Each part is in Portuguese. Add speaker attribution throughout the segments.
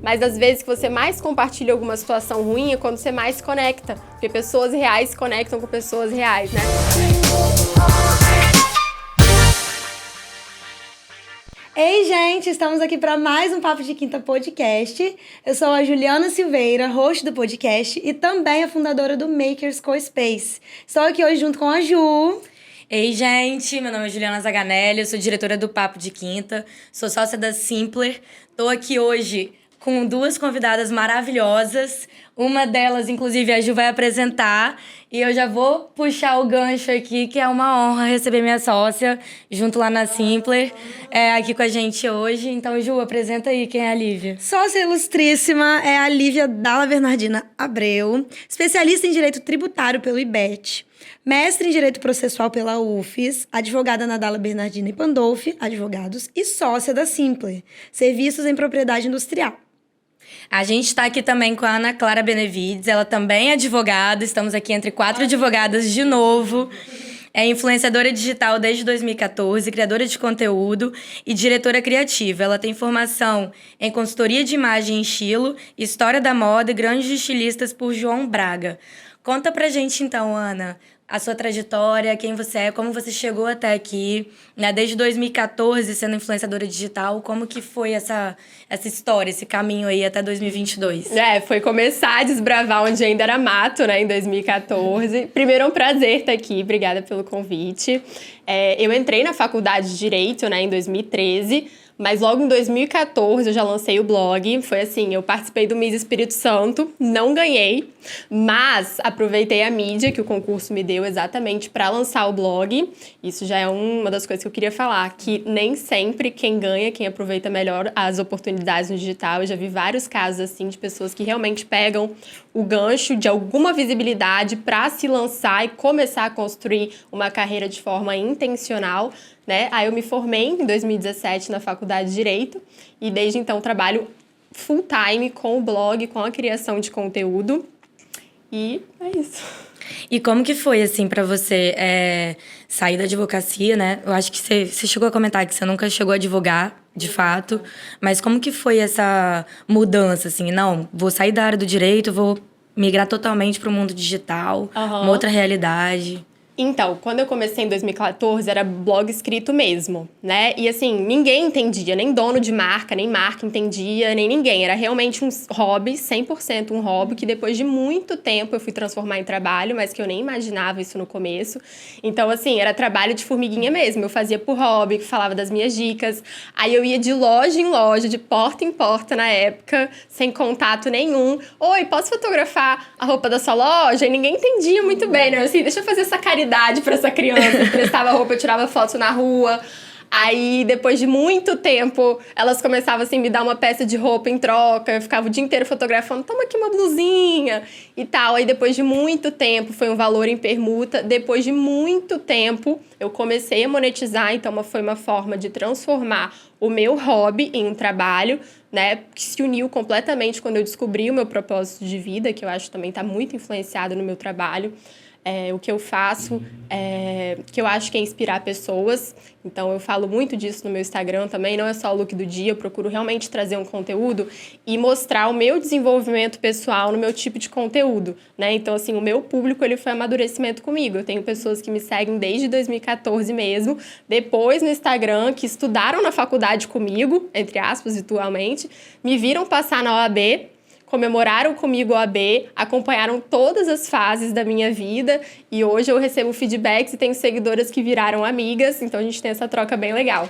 Speaker 1: Mas às vezes que você mais compartilha alguma situação ruim é quando você mais se conecta. Porque pessoas reais se conectam com pessoas reais, né?
Speaker 2: Ei, gente, estamos aqui para mais um Papo de Quinta podcast. Eu sou a Juliana Silveira, host do podcast e também a fundadora do Makers Co-Space. Estou aqui hoje junto com a Ju.
Speaker 3: Ei, gente, meu nome é Juliana Zaganelli, eu sou diretora do Papo de Quinta, sou sócia da Simpler. Estou aqui hoje com duas convidadas maravilhosas. Uma delas, inclusive, a Ju vai apresentar. E eu já vou puxar o gancho aqui, que é uma honra receber minha sócia junto lá na Simpler, aqui com a gente hoje. Então, Ju, apresenta aí quem é a Lívia.
Speaker 2: Sócia ilustríssima é a Lívia Dalla Bernardina Abreu, especialista em Direito Tributário pelo IBET, mestre em Direito Processual pela UFES, advogada na Dalla Bernardina e Pandolfi, advogados, e sócia da Simpler, Serviços em Propriedade Industrial.
Speaker 3: A gente está aqui também com a Ana Clara Benevides, ela também é advogada, estamos aqui entre 4 advogadas de novo. É influenciadora digital desde 2014, criadora de conteúdo e diretora criativa. Ela tem formação em consultoria de imagem e estilo, história da moda e grandes estilistas por João Braga. Conta pra gente então, Ana, a sua trajetória, quem você é, como você chegou até aqui, né? Desde 2014 sendo influenciadora digital, como que foi essa história, esse caminho aí até 2022?
Speaker 1: Foi começar a desbravar onde ainda era mato, né, em 2014. Primeiro é um prazer estar aqui, obrigada pelo convite. Eu entrei na faculdade de Direito, né, em 2013, mas logo em 2014 eu já lancei o blog. Foi assim, eu participei do Miss Espírito Santo, não ganhei, mas aproveitei a mídia que o concurso me deu exatamente para lançar o blog. Isso já é uma das coisas que eu queria falar, que nem sempre quem ganha, quem aproveita melhor as oportunidades no digital. Eu já vi vários casos assim de pessoas que realmente pegam o gancho de alguma visibilidade para se lançar e começar a construir uma carreira de forma intencional, né? Aí eu me formei em 2017 na Faculdade de Direito e desde então trabalho full time com o blog, com a criação de conteúdo e é isso.
Speaker 3: E como que foi, assim, pra você sair da advocacia, né? Eu acho que você chegou a comentar que você nunca chegou a advogar, de fato. Mas como que foi essa mudança, assim? Não, vou sair da área do direito, vou migrar totalmente pro mundo digital, uma outra realidade.
Speaker 1: Então, quando eu comecei em 2014, era blog escrito mesmo, né? E assim, ninguém entendia, nem dono de marca, nem marca entendia, nem ninguém. Era realmente um hobby, 100% um hobby, que depois de muito tempo eu fui transformar em trabalho, mas que eu nem imaginava isso no começo. Então, assim, era trabalho de formiguinha mesmo. Eu fazia por hobby, falava das minhas dicas. Aí eu ia de loja em loja, de porta em porta na época, sem contato nenhum. Oi, posso fotografar a roupa da sua loja? E ninguém entendia muito bem, né? Assim, deixa eu fazer essa caridade para essa criança, eu prestava roupa, eu tirava foto na rua. Aí, depois de muito tempo, elas começavam, assim, me dar uma peça de roupa em troca. Eu ficava o dia inteiro fotografando, toma aqui uma blusinha e tal. Aí, depois de muito tempo, foi um valor em permuta. Depois de muito tempo, eu comecei a monetizar. Então, foi uma forma de transformar o meu hobby em um trabalho, né? Que se uniu completamente quando eu descobri o meu propósito de vida, que eu acho também está muito influenciado no meu trabalho. O que eu faço, que eu acho que é inspirar pessoas. Então, eu falo muito disso no meu Instagram também. Não é só o look do dia, eu procuro realmente trazer um conteúdo e mostrar o meu desenvolvimento pessoal no meu tipo de conteúdo, né? Então, assim, o meu público, ele foi amadurecimento comigo. Eu tenho pessoas que me seguem desde 2014 mesmo, depois no Instagram, que estudaram na faculdade comigo, entre aspas, virtualmente, me viram passar na OAB, comemoraram comigo a OAB, acompanharam todas as fases da minha vida e hoje eu recebo feedbacks e tenho seguidoras que viraram amigas, então a gente tem essa troca bem legal.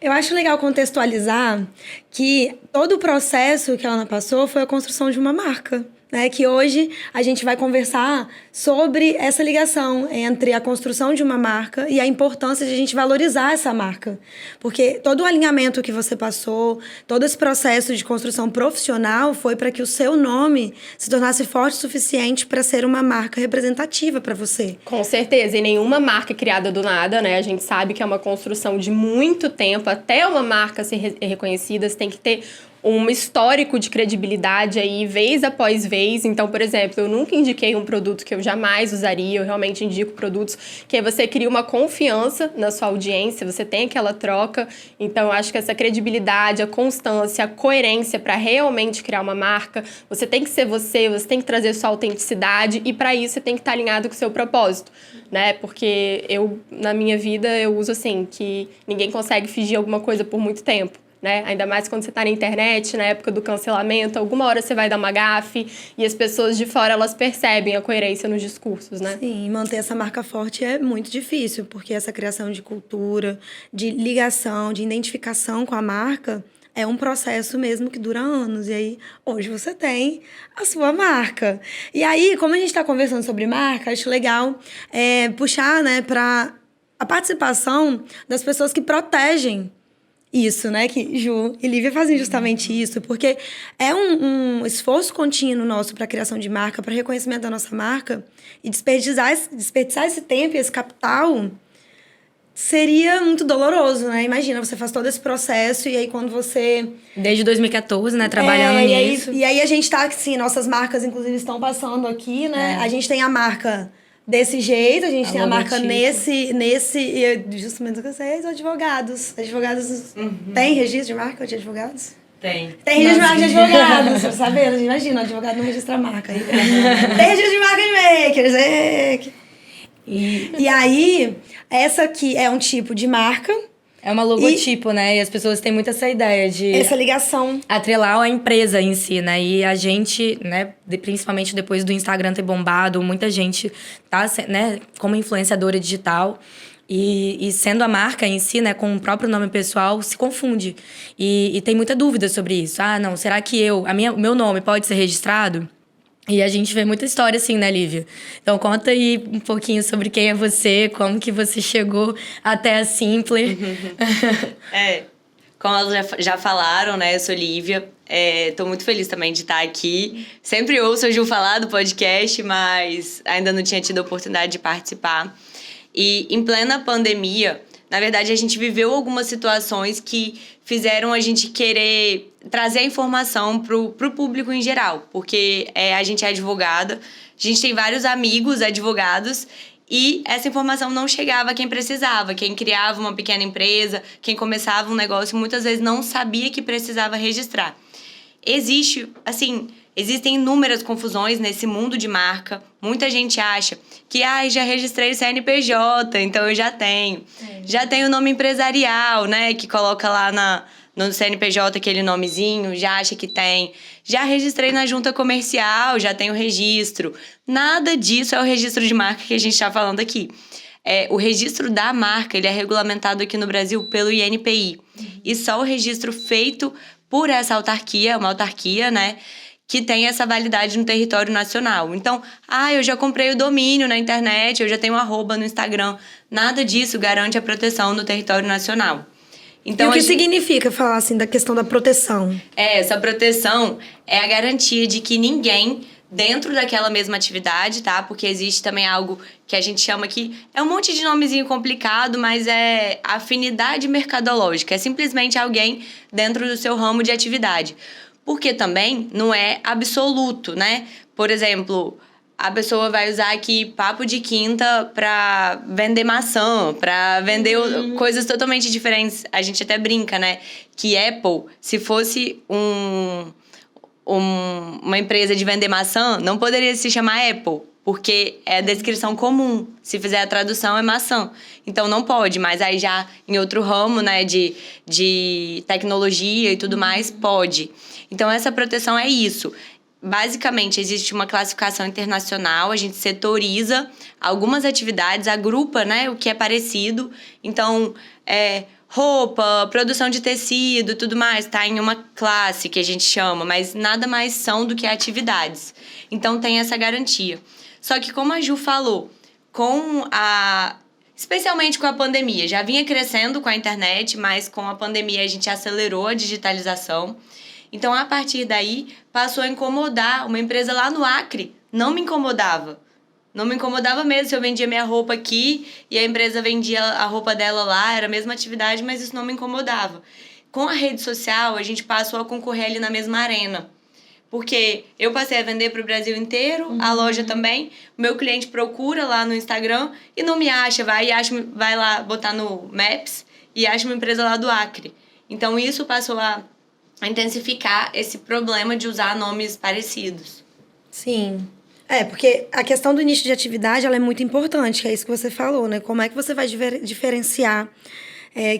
Speaker 2: Eu acho legal contextualizar que todo o processo que a Ana passou foi a construção de uma marca, né? Que hoje a gente vai conversar sobre essa ligação entre a construção de uma marca e a importância de a gente valorizar essa marca. Porque todo o alinhamento que você passou, todo esse processo de construção profissional foi para que o seu nome se tornasse forte o suficiente para ser uma marca representativa para você.
Speaker 1: Com certeza, e nenhuma marca é criada do nada, né? A gente sabe que é uma construção de muito tempo, até uma marca ser reconhecida, você tem que ter um histórico de credibilidade aí, vez após vez. Então, por exemplo, eu nunca indiquei um produto que eu jamais usaria, eu realmente indico produtos que aí você cria uma confiança na sua audiência, você tem aquela troca. Então, eu acho que essa credibilidade, a constância, a coerência para realmente criar uma marca, você tem que ser você tem que trazer sua autenticidade e para isso você tem que estar alinhado com o seu propósito, né? Porque na minha vida, eu uso assim, que ninguém consegue fingir alguma coisa por muito tempo. Né? Ainda mais quando você está na internet, na época do cancelamento, alguma hora você vai dar uma gafe e as pessoas de fora, elas percebem a coerência nos discursos, né?
Speaker 2: Sim, manter essa marca forte é muito difícil, porque essa criação de cultura, de ligação, de identificação com a marca é um processo mesmo que dura anos. E aí, hoje você tem a sua marca. E aí, como a gente está conversando sobre marca, acho legal puxar, né, para a participação das pessoas que protegem isso, né? Que Ju e Lívia fazem justamente isso, porque é um esforço contínuo nosso para a criação de marca, para reconhecimento da nossa marca, e desperdiçar esse tempo e esse capital seria muito doloroso, né? Imagina, você faz todo esse processo e aí quando você...
Speaker 3: Desde 2014, né? Trabalhando nisso.
Speaker 2: E aí a gente tá, assim, nossas marcas, inclusive, estão passando aqui, né? A gente tem a marca desse jeito, a gente tem a marca nesse e justamente o que vocês, advogados. Advogados tem registro de marca de advogados?
Speaker 3: Tem.
Speaker 2: Tem registro de marca de advogados, você sabe? Imagina, o advogado não registra a marca. Tem registro de marca de makers. E aí, essa aqui é um tipo de marca.
Speaker 3: É uma logotipo, né? E as pessoas têm muito essa ideia de...
Speaker 2: Essa ligação.
Speaker 3: Atrelar a empresa em si, né? E a gente, né? Principalmente depois do Instagram ter bombado, muita gente tá, né? Como influenciadora digital. E sendo a marca em si, né? Com o próprio nome pessoal, se confunde. E tem muita dúvida sobre isso. Ah, não, será que o meu nome pode ser registrado? E a gente vê muita história assim, né, Lívia? Então, conta aí um pouquinho sobre quem é você, como que você chegou até a Simpler.
Speaker 4: Como elas já falaram, né, eu sou Lívia. Tô muito feliz também de estar aqui. Sempre ouço a Ju falar do podcast, mas ainda não tinha tido a oportunidade de participar. E em plena pandemia, na verdade, a gente viveu algumas situações que fizeram a gente querer trazer a informação pro público em geral. Porque a gente é advogada, a gente tem vários amigos advogados e essa informação não chegava a quem precisava. Quem criava uma pequena empresa, quem começava um negócio, muitas vezes não sabia que precisava registrar. Existem inúmeras confusões nesse mundo de marca. Muita gente acha que já registrei o CNPJ, então eu já tenho. Já tenho o nome empresarial, né? Que coloca lá no CNPJ aquele nomezinho, já acha que tem. Já registrei na junta comercial, já tenho registro. Nada disso é o registro de marca que a gente está falando aqui. O registro da marca, ele é regulamentado aqui no Brasil pelo INPI. E só o registro feito por essa autarquia, uma autarquia, né? Que tem essa validade no território nacional. Então, eu já comprei o domínio na internet, eu já tenho @ no Instagram. Nada disso garante a proteção no território nacional. Então,
Speaker 2: e o que significa falar assim da questão da proteção?
Speaker 4: Essa proteção é a garantia de que ninguém, dentro daquela mesma atividade, tá? Porque existe também algo que a gente chama aqui... É um monte de nomezinho complicado, mas é afinidade mercadológica. É simplesmente alguém dentro do seu ramo de atividade. Porque também não é absoluto, né? Por exemplo, a pessoa vai usar aqui papo de quinta para vender maçã, para vender coisas totalmente diferentes. A gente até brinca, né? Que Apple, se fosse uma empresa de vender maçã, não poderia se chamar Apple, porque é a descrição comum. Se fizer a tradução, é maçã. Então, não pode, mas aí já em outro ramo, né, de tecnologia e tudo mais, pode. Então, essa proteção é isso. Basicamente, existe uma classificação internacional, a gente setoriza algumas atividades, agrupa, né, o que é parecido. Então, roupa, produção de tecido, tudo mais, tá em uma classe que a gente chama, mas nada mais são do que atividades. Então, tem essa garantia. Só que, como a Ju falou, especialmente com a pandemia, já vinha crescendo com a internet, mas com a pandemia a gente acelerou a digitalização. Então, a partir daí, passou a incomodar. Uma empresa lá no Acre não me incomodava. Não me incomodava mesmo se eu vendia minha roupa aqui e a empresa vendia a roupa dela lá, era a mesma atividade, mas isso não me incomodava. com a rede social, a gente passou a concorrer ali na mesma arena. Porque eu passei a vender para o Brasil inteiro, a loja também. O meu cliente procura lá no Instagram e não me acha. Vai lá botar no Maps e acha uma empresa lá do Acre. Então, isso passou a intensificar esse problema de usar nomes parecidos.
Speaker 2: Sim. Porque a questão do nicho de atividade, ela é muito importante, que é isso que você falou, né? Como é que você vai diferenciar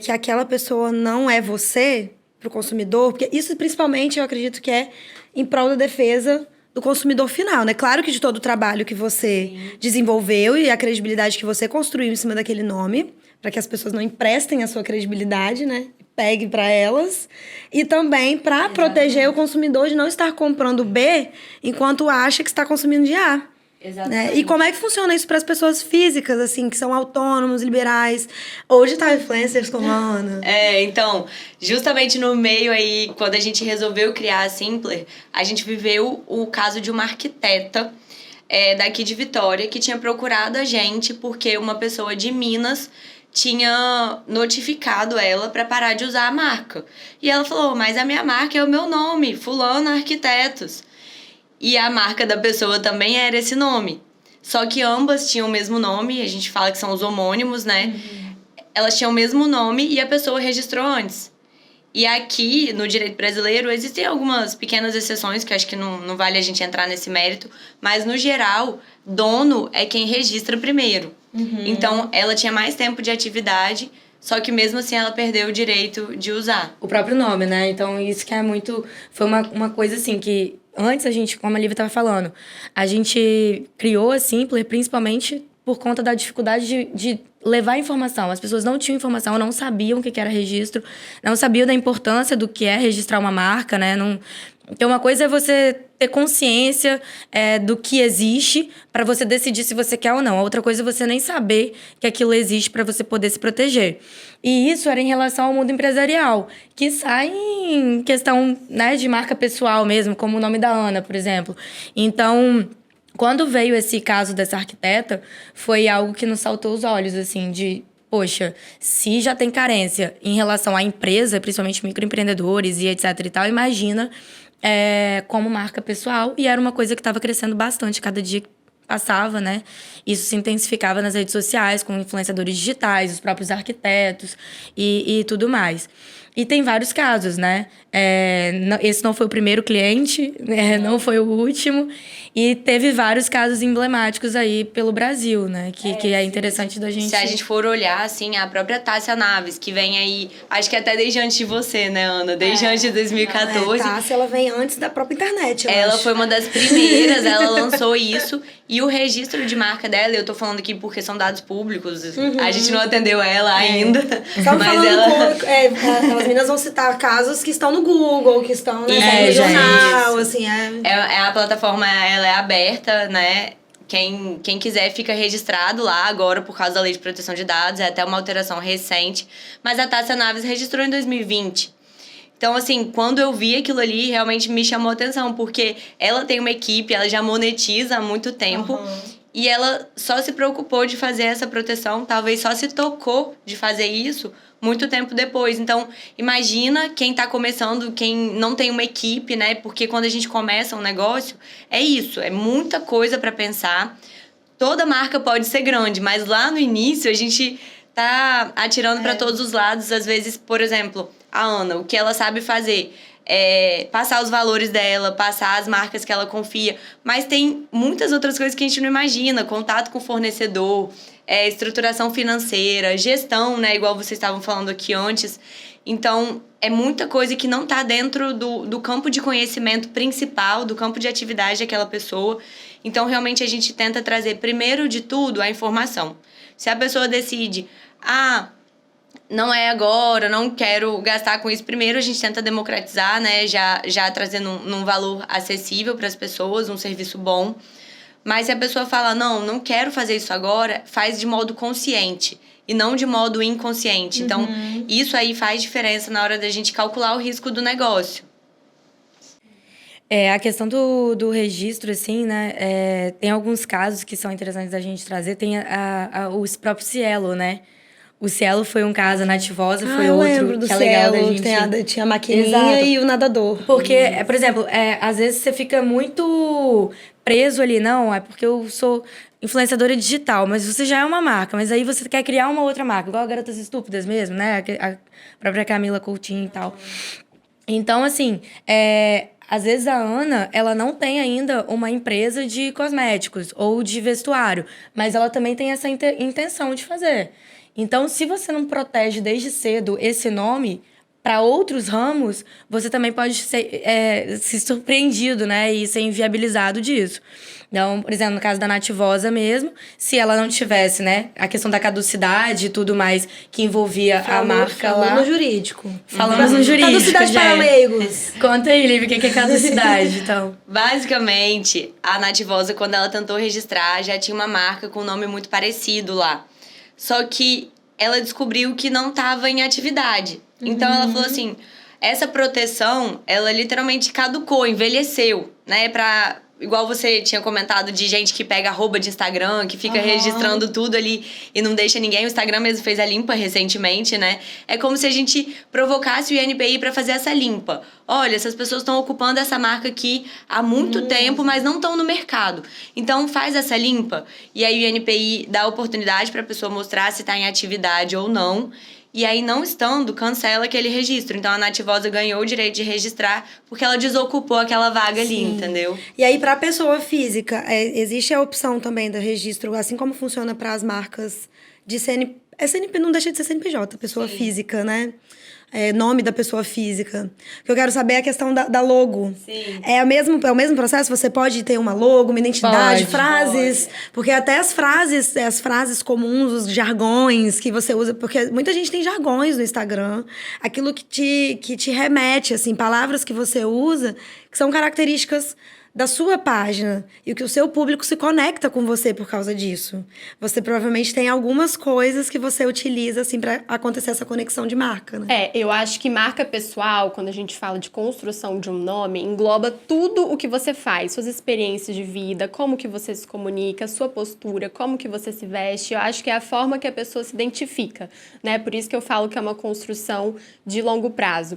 Speaker 2: que aquela pessoa não é você para o consumidor? Porque isso, principalmente, eu acredito que é em prol da defesa do consumidor final, né? Claro que de todo o trabalho que você desenvolveu e a credibilidade que você construiu em cima daquele nome, para que as pessoas não emprestem a sua credibilidade, né? Pegue para elas. E também para proteger o consumidor de não estar comprando B enquanto acha que está consumindo de A. Né? E como é que funciona isso para as pessoas físicas, assim, que são autônomos, liberais, ou digital influencers como a Ana?
Speaker 4: Então, justamente no meio aí, quando a gente resolveu criar a Simpler, a gente viveu o caso de uma arquiteta daqui de Vitória que tinha procurado a gente porque uma pessoa de Minas tinha notificado ela para parar de usar a marca. E ela falou, mas a minha marca é o meu nome, Fulano Arquitetos. E a marca da pessoa também era esse nome. Só que ambas tinham o mesmo nome, a gente fala que são os homônimos, né? Elas tinham o mesmo nome e a pessoa registrou antes. E aqui, no direito brasileiro, existem algumas pequenas exceções, que acho que não vale a gente entrar nesse mérito, mas, no geral, dono é quem registra primeiro. Então, ela tinha mais tempo de atividade, só que mesmo assim ela perdeu o direito de usar.
Speaker 3: O próprio nome, né? Então, isso que é muito... Foi uma coisa, assim, que... Antes, a gente, como a Lívia estava falando, a gente criou a Simpler principalmente por conta da dificuldade de levar informação. As pessoas não tinham informação, não sabiam o que era registro, não sabiam da importância do que é registrar uma marca, né? Então, uma coisa é você ter consciência do que existe para você decidir se você quer ou não. A outra coisa é você nem saber que aquilo existe para você poder se proteger. E isso era em relação ao mundo empresarial, que sai em questão, né, de marca pessoal mesmo, como o nome da Ana, por exemplo. Então, quando veio esse caso dessa arquiteta, foi algo que nos saltou os olhos, assim, de... Poxa, se já tem carência em relação à empresa, principalmente microempreendedores e etc e tal, imagina como marca pessoal. E era uma coisa que estava crescendo bastante cada dia que passava, né? Isso se intensificava nas redes sociais, com influenciadores digitais, os próprios arquitetos e tudo mais. E tem vários casos, né? Esse não foi o primeiro cliente, não foi o último. E teve vários casos emblemáticos aí pelo Brasil, né? Que é interessante da gente...
Speaker 4: Se a gente for olhar, assim, a própria Tássia Naves, que vem aí... Acho que até desde antes de você, né, Ana? Desde antes de 2014.
Speaker 2: Tássia, ela vem antes da própria internet,
Speaker 4: Ela foi uma das primeiras, ela lançou isso. E o registro de marca dela, eu tô falando aqui porque são dados públicos. A gente não atendeu ela ainda.
Speaker 2: Só
Speaker 4: mas
Speaker 2: falando
Speaker 4: ela...
Speaker 2: as meninas vão citar casos que estão no Google, que estão no jornal, assim,
Speaker 4: a plataforma, ela é aberta, né? Quem quiser fica registrado lá agora por causa da Lei de Proteção de Dados, é até uma alteração recente. Mas a Tássia Naves registrou em 2020. Então, assim, quando eu vi aquilo ali, realmente me chamou a atenção, porque ela tem uma equipe, ela já monetiza há muito tempo, e ela só se preocupou de fazer essa proteção, talvez só se tocou de fazer isso muito tempo depois. Então, imagina quem tá começando, quem não tem uma equipe, né? Porque quando a gente começa um negócio, é isso, é muita coisa para pensar. Toda marca pode ser grande, mas lá no início a gente tá atirando para todos os lados. Às vezes, por exemplo, a Ana, o que ela sabe fazer é passar os valores dela, passar as marcas que ela confia, mas tem muitas outras coisas que a gente não imagina, contato com o fornecedor, estruturação financeira, gestão, né, igual vocês estavam falando aqui antes. Então, é muita coisa que não está dentro do campo de conhecimento principal, do campo de atividade daquela pessoa. Então, realmente, a gente tenta trazer, primeiro de tudo, a informação. Se a pessoa decide, não é agora, não quero gastar com isso. Primeiro, a gente tenta democratizar, né? Já trazendo um valor acessível para as pessoas, um serviço bom. Mas se a pessoa fala, não quero fazer isso agora, faz de modo consciente e não de modo inconsciente. Então, isso aí faz diferença na hora da gente calcular o risco do negócio.
Speaker 3: A questão do registro, assim, né? Tem alguns casos que são interessantes da gente trazer. Tem o próprio Cielo, né? O Cielo foi um caso, a Nativosa foi
Speaker 2: eu
Speaker 3: outro.
Speaker 2: lembro do
Speaker 3: que é legal da
Speaker 2: Cielo,
Speaker 3: gente...
Speaker 2: tinha a maquininha
Speaker 3: Exato.
Speaker 2: e o nadador.
Speaker 3: Porque, por exemplo, às vezes você fica muito preso ali, não, é porque eu sou influenciadora digital, mas você já é uma marca, mas aí você quer criar uma outra marca, igual a Garotas Estúpidas mesmo, né? A própria Camila Coutinho e tal. Então, assim, às vezes a Ana, ela não tem ainda uma empresa de cosméticos ou de vestuário, mas ela também tem essa intenção de fazer. Então, se você não protege desde cedo esse nome, para outros ramos, você também pode ser surpreendido, né? E ser inviabilizado disso. Então, por exemplo, no caso da Nativosa mesmo, se ela não tivesse, né, a questão da caducidade e tudo mais que envolvia a marca lá.
Speaker 2: Falando no jurídico.
Speaker 3: Falamos no jurídico.
Speaker 2: Caducidade para leigos.
Speaker 3: Conta aí, Lívia, o que é caducidade, então?
Speaker 4: Basicamente, a Nativosa, quando ela tentou registrar, já tinha uma marca com um nome muito parecido lá. Só que ela descobriu que não estava em atividade. Então, ela falou assim, essa proteção, ela literalmente caducou, envelheceu, né? Igual você tinha comentado de gente que pega arroba de Instagram, que fica registrando tudo ali e não deixa ninguém. O Instagram mesmo fez a limpa recentemente, né? É como se a gente provocasse o INPI para fazer essa limpa. Olha, essas pessoas estão ocupando essa marca aqui há muito tempo, mas não estão no mercado. Então, faz essa limpa. E aí o INPI dá a oportunidade para a pessoa mostrar se está em atividade ou não. E aí, não estando, cancela aquele registro. Então, a Nativosa ganhou o direito de registrar porque ela desocupou aquela vaga ali, entendeu?
Speaker 2: E aí, para a pessoa física, existe a opção também do registro, assim como funciona para as marcas de CNP. CNP não deixa de ser CNPJ, pessoa física, né? Nome da pessoa física. O que eu quero saber é a questão da logo.
Speaker 4: Sim.
Speaker 2: É o mesmo processo? Você pode ter uma logo, uma identidade, frases.
Speaker 4: Pode.
Speaker 2: Porque até as frases comuns, os jargões que você usa. Porque muita gente tem jargões no Instagram. Aquilo que te remete, assim, palavras que você usa, que são características da sua página e o que o seu público se conecta com você por causa disso. Você provavelmente tem algumas coisas que você utiliza, assim, para acontecer essa conexão de marca, né?
Speaker 1: Eu acho que marca pessoal, quando a gente fala de construção de um nome, engloba tudo o que você faz, suas experiências de vida, como que você se comunica, sua postura, como que você se veste. Eu acho que é a forma que a pessoa se identifica, né? Por isso que eu falo que é uma construção de longo prazo.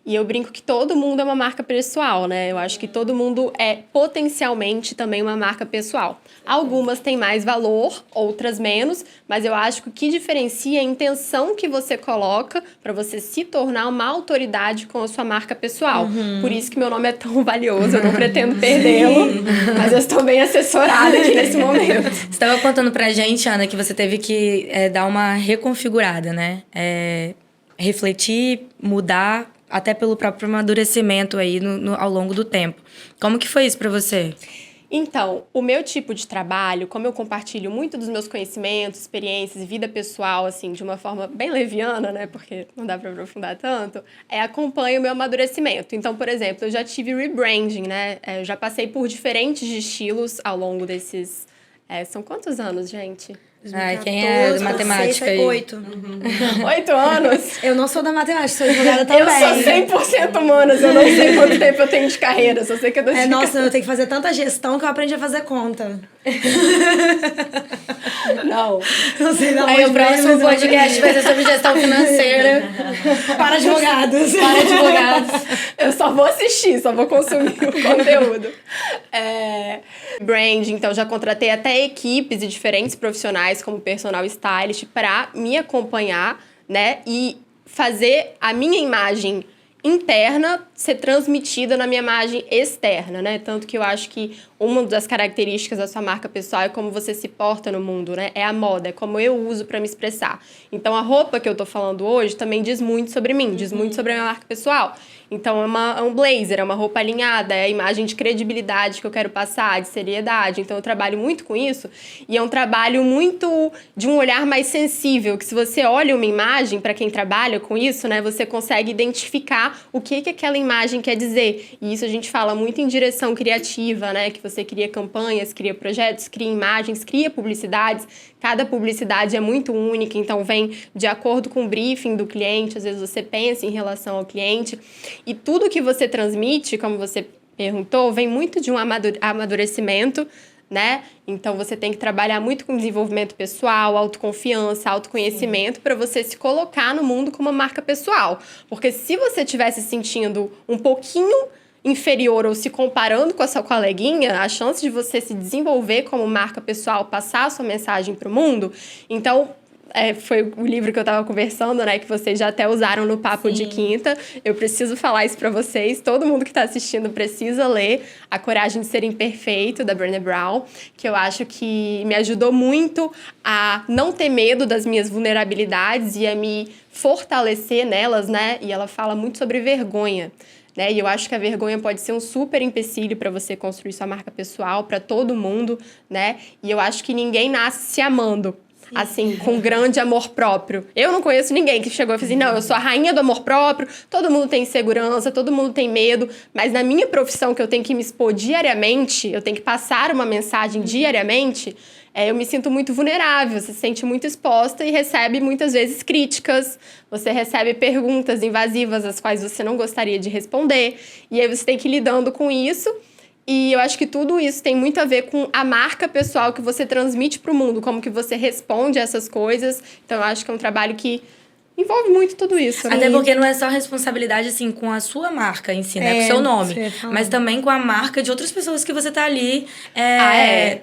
Speaker 1: E eu brinco que todo mundo é uma marca pessoal, né? Eu acho que todo mundo é potencialmente também uma marca pessoal. Algumas têm mais valor, outras menos, mas eu acho que o que diferencia é a intenção que você coloca para você se tornar uma autoridade com a sua marca pessoal. Por isso que meu nome é tão valioso, eu não pretendo perdê-lo, mas eu estou bem assessorada aqui nesse momento.
Speaker 3: Você estava contando pra gente, Ana, que você teve que dar uma reconfigurada, né? Refletir, mudar, até pelo próprio amadurecimento aí ao longo do tempo. Como que foi isso para você?
Speaker 1: Então, o meu tipo de trabalho, como eu compartilho muito dos meus conhecimentos, experiências e vida pessoal, assim, de uma forma bem leviana, né, porque não dá para aprofundar tanto, acompanha o meu amadurecimento. Então, por exemplo, eu já tive rebranding, né, eu já passei por diferentes estilos ao longo desses... são quantos anos, gente?
Speaker 3: Quem é da matemática aí?
Speaker 2: 8.
Speaker 1: 8 anos?
Speaker 2: Eu não sou da matemática, sou advogada também.
Speaker 1: Eu sou 100% humanas, eu não sei quanto tempo eu tenho de carreira, só sei que eu dou de
Speaker 2: Nossa, eu tenho que fazer tanta gestão que eu aprendi a fazer conta.
Speaker 1: Não.
Speaker 2: Não sei da
Speaker 3: Aí o próximo podcast vai ser sobre gestão financeira.
Speaker 2: Para advogados.
Speaker 3: Para advogados.
Speaker 1: Eu só vou assistir, só vou consumir o conteúdo. Branding, então já contratei até equipes e diferentes profissionais como personal stylist para me acompanhar, né? E fazer a minha imagem interna ser transmitida na minha imagem externa, né? Tanto que eu acho que uma das características da sua marca pessoal é como você se porta no mundo, né? É a moda, é como eu uso para me expressar. Então, a roupa que eu tô falando hoje também diz muito sobre mim, diz muito sobre a minha marca pessoal. Então, é um blazer, é uma roupa alinhada, é a imagem de credibilidade que eu quero passar, de seriedade. Então, eu trabalho muito com isso e é um trabalho muito de um olhar mais sensível, que se você olha uma imagem, para quem trabalha com isso, né, você consegue identificar o que aquela imagem quer dizer. E isso a gente fala muito em direção criativa, né, que você cria campanhas, cria projetos, cria imagens, cria publicidades. Cada publicidade é muito única, então vem de acordo com o briefing do cliente, às vezes você pensa em relação ao cliente. E tudo que você transmite, como você perguntou, vem muito de um amadurecimento, né? Então, você tem que trabalhar muito com desenvolvimento pessoal, autoconfiança, autoconhecimento, para você se colocar no mundo como uma marca pessoal. Porque se você estiver se sentindo um pouquinho inferior ou se comparando com a sua coleguinha, a chance de você se desenvolver como marca pessoal, passar a sua mensagem para o mundo, então... foi o livro que eu estava conversando, né? Que vocês já até usaram no Papo de Quinta. Eu preciso falar isso para vocês. Todo mundo que está assistindo precisa ler A Coragem de Ser Imperfeito, da Brené Brown, que eu acho que me ajudou muito a não ter medo das minhas vulnerabilidades e a me fortalecer nelas, né? E ela fala muito sobre vergonha. Né? E eu acho que a vergonha pode ser um super empecilho para você construir sua marca pessoal, para todo mundo, né? E eu acho que ninguém nasce se amando. Assim, com grande amor próprio. Eu não conheço ninguém que chegou e falou assim, não, eu sou a rainha do amor próprio, todo mundo tem insegurança, todo mundo tem medo, mas na minha profissão que eu tenho que me expor diariamente, eu tenho que passar uma mensagem diariamente, eu me sinto muito vulnerável, você se sente muito exposta e recebe muitas vezes críticas, você recebe perguntas invasivas às quais você não gostaria de responder, e aí você tem que ir lidando com isso. E eu acho que tudo isso tem muito a ver com a marca pessoal que você transmite para o mundo, como que você responde a essas coisas. Então, eu acho que é um trabalho que envolve muito tudo isso.
Speaker 3: Até porque não é só responsabilidade, assim, com a sua marca em si, né? Com o seu nome. Mas também com a marca de outras pessoas que você tá ali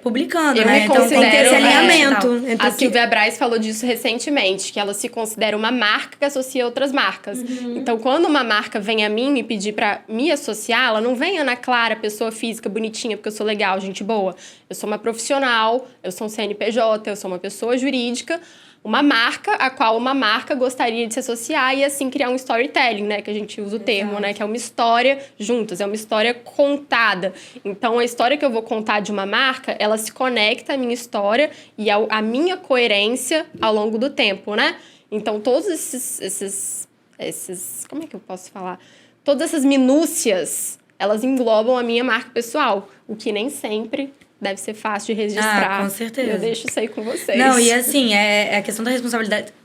Speaker 3: publicando,
Speaker 1: eu
Speaker 3: né?
Speaker 1: Me
Speaker 2: então, tem que ter esse alinhamento.
Speaker 1: A Silvia Braz falou disso recentemente, que ela se considera uma marca que associa outras marcas. Então, quando uma marca vem a mim me pedir pra me associar, ela não vem Ana Clara, pessoa física, bonitinha, porque eu sou legal, gente boa. Eu sou uma profissional, eu sou um CNPJ, eu sou uma pessoa jurídica, uma marca a qual uma marca gostaria de se associar e, assim, criar um storytelling, né? Que a gente usa o termo, né? Que é uma história juntas, é uma história contada. Então, a história que eu vou contar de uma marca, ela se conecta à minha história e à minha coerência ao longo do tempo, né? Então, todos esses como é que eu posso falar? Todas essas minúcias, elas englobam a minha marca pessoal, o que nem sempre... deve ser fácil de registrar.
Speaker 3: Com certeza.
Speaker 1: Eu deixo isso aí com vocês.
Speaker 3: Não, e assim, a questão da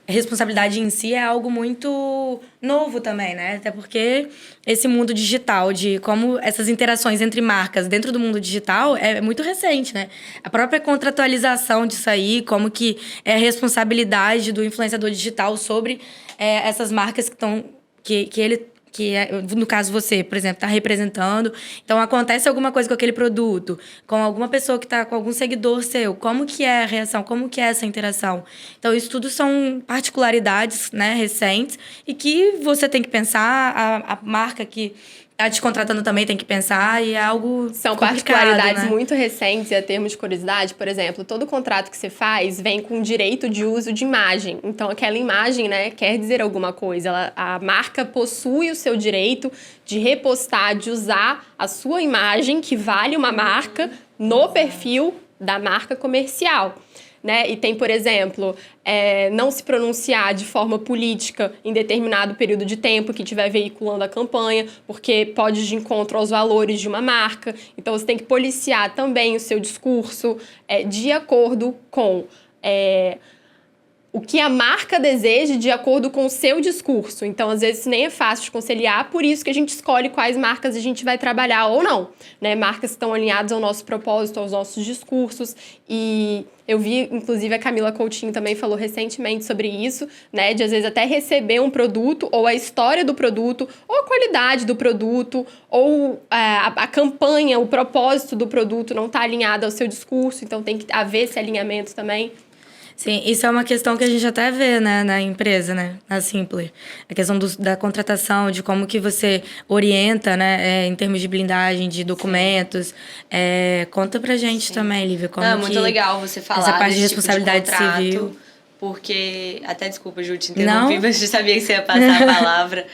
Speaker 3: responsabilidade em si é algo muito novo também, né? Até porque esse mundo digital, de como essas interações entre marcas dentro do mundo digital é muito recente, né? A própria contratualização disso aí, como que é a responsabilidade do influenciador digital sobre essas marcas que ele... no caso você, por exemplo, está representando. Então, acontece alguma coisa com aquele produto, com alguma pessoa que está com algum seguidor seu. Como que é a reação? Como que é essa interação? Então, isso tudo são particularidades, né, recentes e que você tem que pensar, a marca que está te contratando também tem que pensar e é algo
Speaker 1: São
Speaker 3: complicado,
Speaker 1: particularidades
Speaker 3: né?
Speaker 1: muito recentes e a termos de curiosidade, por exemplo, todo contrato que você faz vem com direito de uso de imagem. Então, aquela imagem, né, quer dizer alguma coisa. A marca possui o seu direito de repostar, de usar a sua imagem, que vale uma marca, no perfil da marca comercial. Né? E tem, por exemplo, não se pronunciar de forma política em determinado período de tempo que estiver veiculando a campanha, porque pode ir de encontro aos valores de uma marca. Então, você tem que policiar também o seu discurso de acordo com o que a marca deseja de acordo com o seu discurso. Então, às vezes, nem é fácil de conciliar, por isso que a gente escolhe quais marcas a gente vai trabalhar ou não. Né? Marcas que estão alinhadas ao nosso propósito, aos nossos discursos. E eu vi, inclusive, a Camila Coutinho também falou recentemente sobre isso, né? De, às vezes, até receber um produto, ou a história do produto, ou a qualidade do produto, ou a campanha, o propósito do produto não está alinhado ao seu discurso. Então, tem que haver esse alinhamento também.
Speaker 3: Sim, isso é uma questão que a gente até vê, né, na empresa, né, na Simpler. A questão da contratação, de como que você orienta, né, em termos de blindagem, de documentos. Conta pra gente também, Lívia, como
Speaker 4: é
Speaker 3: que...
Speaker 4: muito legal você falar
Speaker 3: essa parte de
Speaker 4: desse
Speaker 3: responsabilidade
Speaker 4: tipo de contrato,
Speaker 3: civil.
Speaker 4: Porque... Até desculpa, Ju, te interrompi, mas eu sabia que você ia passar a palavra.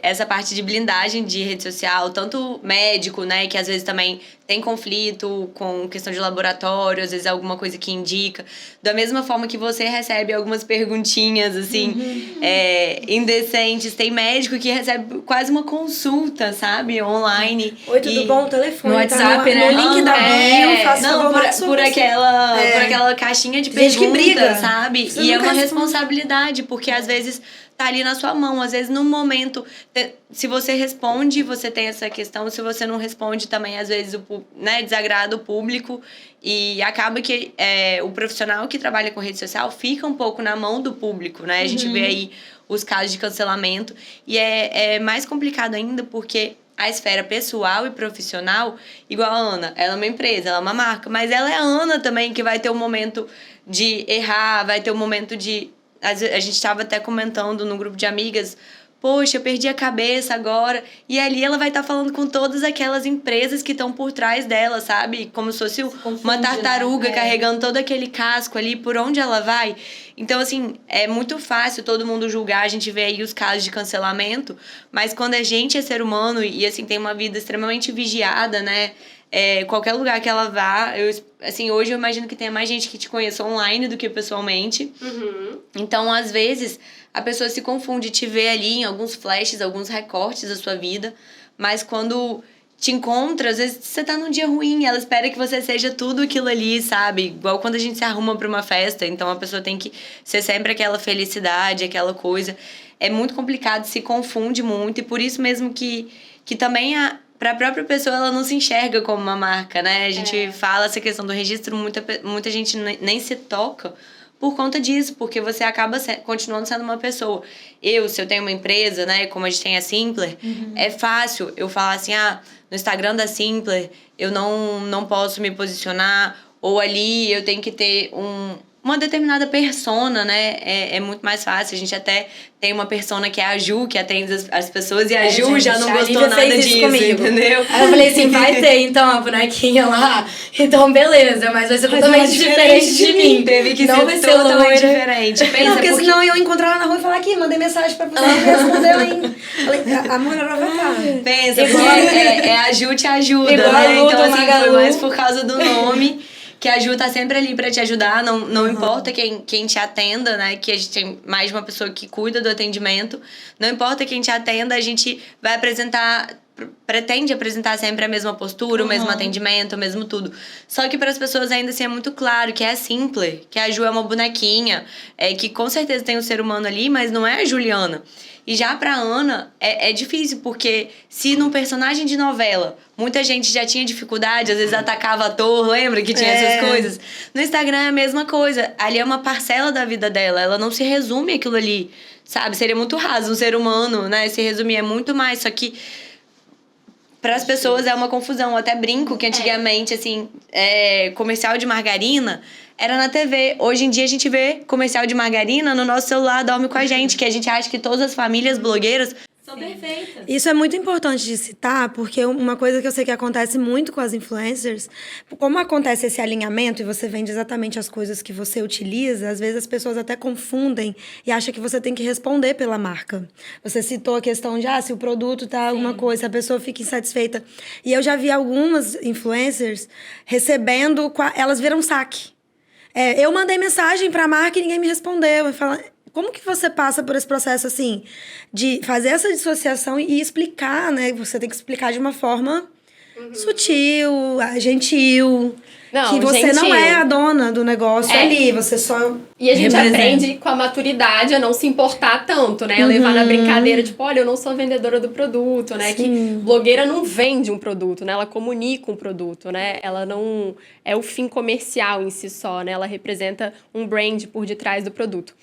Speaker 4: Essa parte de blindagem de rede social, tanto médico, né, que às vezes também tem conflito com questão de laboratório, às vezes é alguma coisa que indica. Da mesma forma que você recebe algumas perguntinhas, assim, indecentes. Tem médico que recebe quase uma consulta, sabe, online.
Speaker 2: Oi, tudo bom? O telefone
Speaker 3: no WhatsApp,
Speaker 2: tá
Speaker 3: né?
Speaker 2: no link da bio, faça
Speaker 4: não,
Speaker 2: favor,
Speaker 4: por aquela caixinha de
Speaker 2: gente
Speaker 4: pergunta,
Speaker 2: que briga,
Speaker 4: sabe?
Speaker 2: você
Speaker 4: E é
Speaker 2: nunca
Speaker 4: uma
Speaker 2: responde.
Speaker 4: responsabilidade, porque às vezes tá ali na sua mão. Às vezes, no momento, se você responde, você tem essa questão. Se você não responde, também, às vezes, né, desagrada o público. E acaba que o profissional que trabalha com rede social fica um pouco na mão do público, né? A gente vê aí os casos de cancelamento. E é mais complicado ainda porque a esfera pessoal e profissional, igual a Ana, ela é uma empresa, ela é uma marca, mas ela é a Ana também, que vai ter um momento de errar, vai ter um momento de... A gente estava até comentando no grupo de amigas, poxa, eu perdi a cabeça agora. E ali ela vai estar falando com todas aquelas empresas que estão por trás dela, sabe? Como se fosse uma tartaruga, né? Carregando todo aquele casco ali, por onde ela vai. Então, assim, é muito fácil todo mundo julgar. A gente vê aí os casos de cancelamento. Mas quando a gente é ser humano e assim, tem uma vida extremamente vigiada, né? Qualquer lugar que ela vá, hoje eu imagino que tenha mais gente que te conheça online do que pessoalmente. Então, às vezes, a pessoa se confunde, te vê ali em alguns flashes, alguns recortes da sua vida, mas quando te encontra, às vezes você tá num dia ruim, ela espera que você seja tudo aquilo ali, sabe? Igual quando a gente se arruma pra uma festa, então a pessoa tem que ser sempre aquela felicidade, aquela coisa. É muito complicado, se confunde muito, e por isso mesmo que também para a própria pessoa, ela não se enxerga como uma marca, né? A gente fala essa questão do registro, muita gente nem se toca por conta disso, porque você acaba continuando sendo uma pessoa. Se eu tenho uma empresa, né, como a gente tem a Simpler, é fácil eu falar assim, no Instagram da Simpler eu não posso me posicionar, ou ali eu tenho que ter uma determinada persona, né? É muito mais fácil. A gente até tem uma persona que é a Ju, que atende as pessoas, e a Ju gente, já não gostou nada disso, comigo. Entendeu?
Speaker 3: Aí eu falei assim, vai ter então a bonequinha lá, então beleza, mas vai ser totalmente diferente de mim.
Speaker 4: Teve que não ser totalmente diferente.
Speaker 2: Pensa, porque senão eu ia encontrar ela na rua e falar aqui, mandei mensagem pra você, respondeu, hein? Falei, amor, ela vai estar.
Speaker 4: Pensa, porque a Ju te ajuda,
Speaker 3: igual
Speaker 4: né? Então, assim,
Speaker 3: Magalu.
Speaker 4: foi mais por causa do nome. Que a Ju tá sempre ali pra te ajudar, não importa quem te atenda, né? Que a gente tem mais de uma pessoa que cuida do atendimento. Não importa quem te atenda, a gente vai pretende apresentar sempre a mesma postura, o mesmo atendimento, o mesmo tudo. Só que para as pessoas ainda assim é muito claro que é Simpler, que a Ju é uma bonequinha, que com certeza tem um ser humano ali, mas não é a Juliana. E já pra Ana, é difícil, porque se num personagem de novela, muita gente já tinha dificuldade, às vezes atacava ator, lembra que tinha essas coisas? No Instagram é a mesma coisa. Ali é uma parcela da vida dela, ela não se resume aquilo ali, sabe? Seria muito raso um ser humano, né? Se resumir é muito mais, só que para as pessoas é uma confusão. Eu até brinco que antigamente, assim, comercial de margarina era na TV. Hoje em dia a gente vê comercial de margarina no nosso celular, dorme com a gente, que a gente acha que todas as famílias blogueiras são perfeitas.
Speaker 2: Isso é muito importante de citar, porque uma coisa que eu sei que acontece muito com as influencers, como acontece esse alinhamento e você vende exatamente as coisas que você utiliza, às vezes as pessoas até confundem e acham que você tem que responder pela marca. Você citou a questão de, se o produto tá alguma coisa, se a pessoa fica insatisfeita. E eu já vi algumas influencers recebendo, elas viram saque. Eu mandei mensagem pra marca e ninguém me respondeu. Eu falo, como que você passa por esse processo, assim, de fazer essa dissociação e explicar, né? Você tem que explicar de uma forma sutil, gentil. Que você não é a dona do negócio ali, você só...
Speaker 1: E a gente aprende com a maturidade a não se importar tanto, né? Levar na brincadeira, tipo, olha, eu não sou vendedora do produto, né? Que blogueira não vende um produto, né? Ela comunica um produto, né? Ela não é o fim comercial em si só, né? Ela representa um brand por detrás do produto.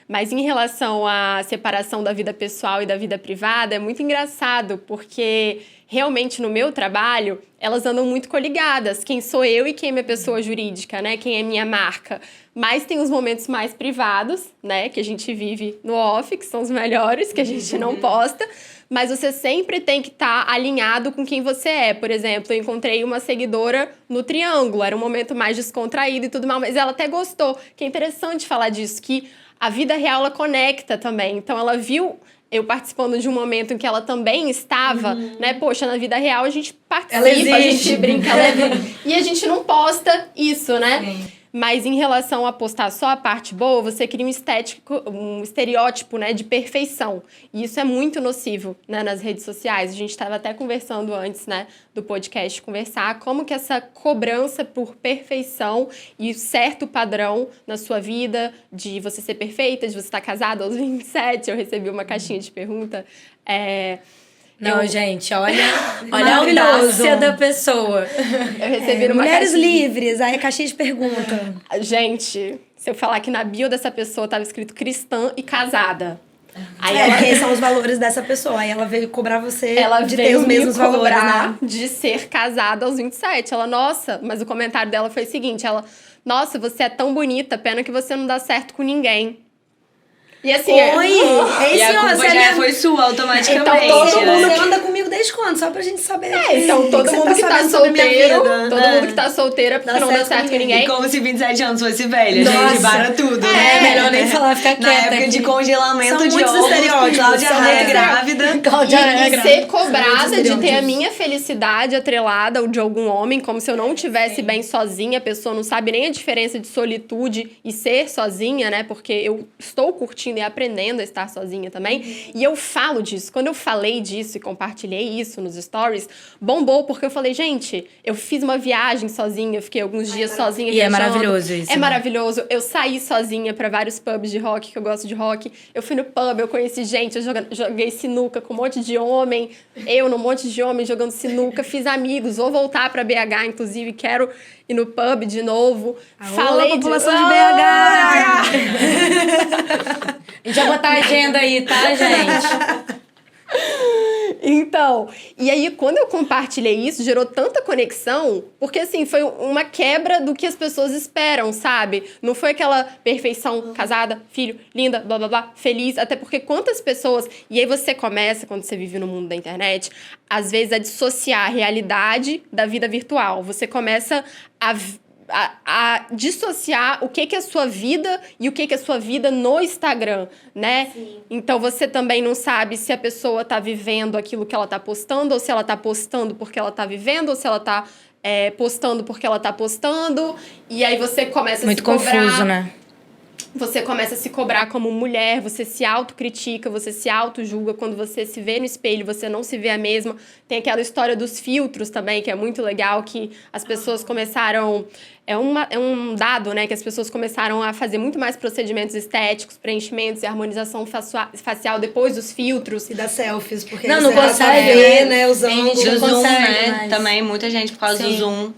Speaker 1: Mas em relação à separação da vida pessoal e da vida privada, é muito engraçado, porque realmente no meu trabalho, elas andam muito coligadas. Quem sou eu e quem é minha pessoa jurídica, né? Quem é minha marca. Mas tem os momentos mais privados, né? Que a gente vive no off, que são os melhores, que a gente não posta. Mas você sempre tem que estar alinhado com quem você é. Por exemplo, eu encontrei uma seguidora no Triângulo. Era um momento mais descontraído e tudo mais, mas ela até gostou. Que é interessante falar disso, que a vida real, ela conecta também. Então, ela viu eu participando de um momento em que ela também estava, né? Poxa, na vida real a gente participa, a gente brinca, e a gente não posta isso, né? Sim. Mas em relação a postar só a parte boa, você cria um estereótipo, né, de perfeição. E isso é muito nocivo, né, nas redes sociais. A gente estava até conversando antes, né, do podcast, conversar como que essa cobrança por perfeição e certo padrão na sua vida, de você ser perfeita, de você estar casada aos 27, eu recebi uma caixinha de pergunta.
Speaker 3: Não, gente, olha a audácia da pessoa.
Speaker 1: Eu recebi uma
Speaker 2: Mulheres
Speaker 1: caixinha...
Speaker 2: livres, aí a caixinha de pergunta.
Speaker 1: Gente, se eu falar que na bio dessa pessoa estava escrito cristã e casada. Aí
Speaker 2: Porque são os valores dessa pessoa. Aí ela veio cobrar você
Speaker 1: ela
Speaker 2: de ter
Speaker 1: veio
Speaker 2: os mesmos
Speaker 1: me
Speaker 2: valores,
Speaker 1: cobrar
Speaker 2: né?
Speaker 1: de ser casada aos 27. Ela, nossa, mas o comentário dela foi o seguinte, nossa, você é tão bonita, pena que você não dá certo com ninguém. E assim...
Speaker 2: Oi!
Speaker 4: E
Speaker 2: Esse
Speaker 4: a culpa já foi sua, automaticamente.
Speaker 1: Então, todo mundo
Speaker 2: Você anda comigo desde quando? Só pra gente saber.
Speaker 1: Então todo mundo que tá
Speaker 2: sabendo sobre minha
Speaker 1: solteiro,
Speaker 2: vida.
Speaker 1: todo mundo que tá solteiro é porque não deu certo com ninguém.
Speaker 4: E como se 27 anos fosse velha,
Speaker 2: Nossa.
Speaker 4: gente, para tudo,
Speaker 3: É
Speaker 4: né?
Speaker 3: melhor nem falar, ficar
Speaker 4: Na
Speaker 3: quieta
Speaker 4: época de
Speaker 3: aqui.
Speaker 4: congelamento
Speaker 2: São
Speaker 4: de
Speaker 2: muitos
Speaker 4: ovos,
Speaker 2: estereótipos,
Speaker 4: Cláudia
Speaker 2: são
Speaker 4: Raia
Speaker 2: muitos
Speaker 4: grávida.
Speaker 3: Cláudia Raia
Speaker 1: E
Speaker 3: grávida.
Speaker 1: ser cobrada de ter a
Speaker 2: estereótipos.
Speaker 1: minha felicidade atrelada ou de algum homem, como se eu não estivesse bem sozinha, a pessoa não sabe nem a diferença de solitude e ser sozinha, né? Porque eu estou curtindo e aprendendo a estar sozinha também. E eu falo disso. Quando eu falei disso e compartilhei isso nos stories, bombou, porque eu falei, gente, eu fiz uma viagem sozinha, eu fiquei alguns dias sozinha
Speaker 3: E é
Speaker 1: viajando.
Speaker 3: maravilhoso isso,
Speaker 1: É
Speaker 3: né?
Speaker 1: maravilhoso. Eu saí sozinha pra vários pubs de rock, que eu gosto de rock. Eu fui no pub, eu conheci gente, eu joguei sinuca com um monte de homem. Eu num monte de homem jogando sinuca. Fiz amigos, vou voltar pra BH, inclusive, quero ir no pub de novo.
Speaker 2: Falei população de BH!
Speaker 3: A gente vai botar a agenda aí, tá, gente?
Speaker 1: Então, e aí quando eu compartilhei isso, gerou tanta conexão, porque assim, foi uma quebra do que as pessoas esperam, sabe? Não foi aquela perfeição, casada, filho, linda, blá blá blá, feliz, até porque quantas pessoas... E aí você começa, quando você vive no mundo da internet, às vezes a dissociar a realidade da vida virtual. Você começa a dissociar o que é a sua vida e o que é a sua vida no Instagram, né? Sim. Então, você também não sabe se a pessoa tá vivendo aquilo que ela tá postando, ou se ela tá postando porque ela tá vivendo, ou se ela tá postando porque ela tá postando. E aí você começa a se cobrar.
Speaker 3: Muito confuso, né?
Speaker 1: Você começa a se cobrar como mulher, você se autocritica, você se autojulga. Quando você se vê no espelho, você não se vê a mesma. Tem aquela história dos filtros também, que é muito legal, que as pessoas começaram... É um dado, né? Que as pessoas começaram a fazer muito mais procedimentos estéticos, preenchimentos e harmonização facial depois dos filtros.
Speaker 2: E das selfies, porque
Speaker 3: Não
Speaker 2: você
Speaker 3: consegue
Speaker 2: ver, né? Os
Speaker 3: Tem gente
Speaker 2: ângulos.
Speaker 3: que
Speaker 4: Do
Speaker 3: não
Speaker 4: Zoom,
Speaker 3: consegue
Speaker 4: né?
Speaker 3: mais.
Speaker 4: Também, muita gente por causa do Zoom.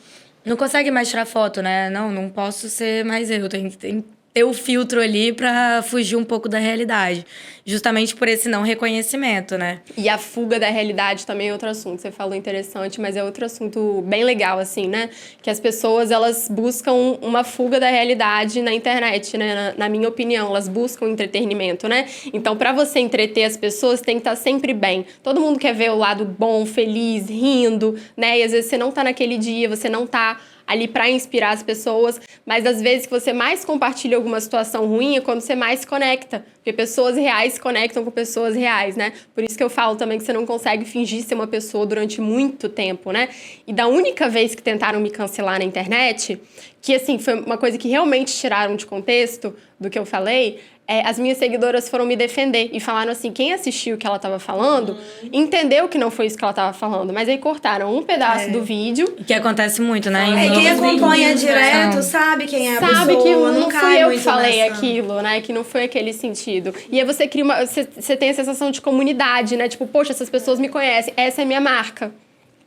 Speaker 3: Não consegue mais tirar foto, né? Não posso ser mais eu. Tem que ter o filtro ali pra fugir um pouco da realidade. Justamente por esse não reconhecimento, né?
Speaker 1: E a fuga da realidade também é outro assunto. Você falou interessante, mas é outro assunto bem legal, assim, né? Que as pessoas, elas buscam uma fuga da realidade na internet, né? Na minha opinião, elas buscam entretenimento, né? Então, pra você entreter as pessoas, tem que estar sempre bem. Todo mundo quer ver o lado bom, feliz, rindo, né? E às vezes você não tá naquele dia, você não tá ali para inspirar as pessoas, mas às vezes que você mais compartilha alguma situação ruim é quando você mais se conecta, porque pessoas reais se conectam com pessoas reais, né? Por isso que eu falo também que você não consegue fingir ser uma pessoa durante muito tempo, né? E da única vez que tentaram me cancelar na internet, que assim, foi uma coisa que realmente tiraram de contexto do que eu falei, as minhas seguidoras foram me defender e falaram assim, quem assistiu o que ela estava falando, entendeu que não foi isso que ela estava falando, mas aí cortaram um pedaço do vídeo.
Speaker 3: Que acontece muito, né?
Speaker 2: Quem acompanha
Speaker 3: vídeos,
Speaker 2: direto
Speaker 3: né?
Speaker 2: sabe quem é a pessoa.
Speaker 1: Sabe que não
Speaker 2: cai
Speaker 1: fui eu que
Speaker 2: muito
Speaker 1: falei
Speaker 2: nessa.
Speaker 1: aquilo, né? Que não foi aquele sentido. E aí você cria você tem a sensação de comunidade, né? Tipo, poxa, essas pessoas me conhecem, essa é a minha marca.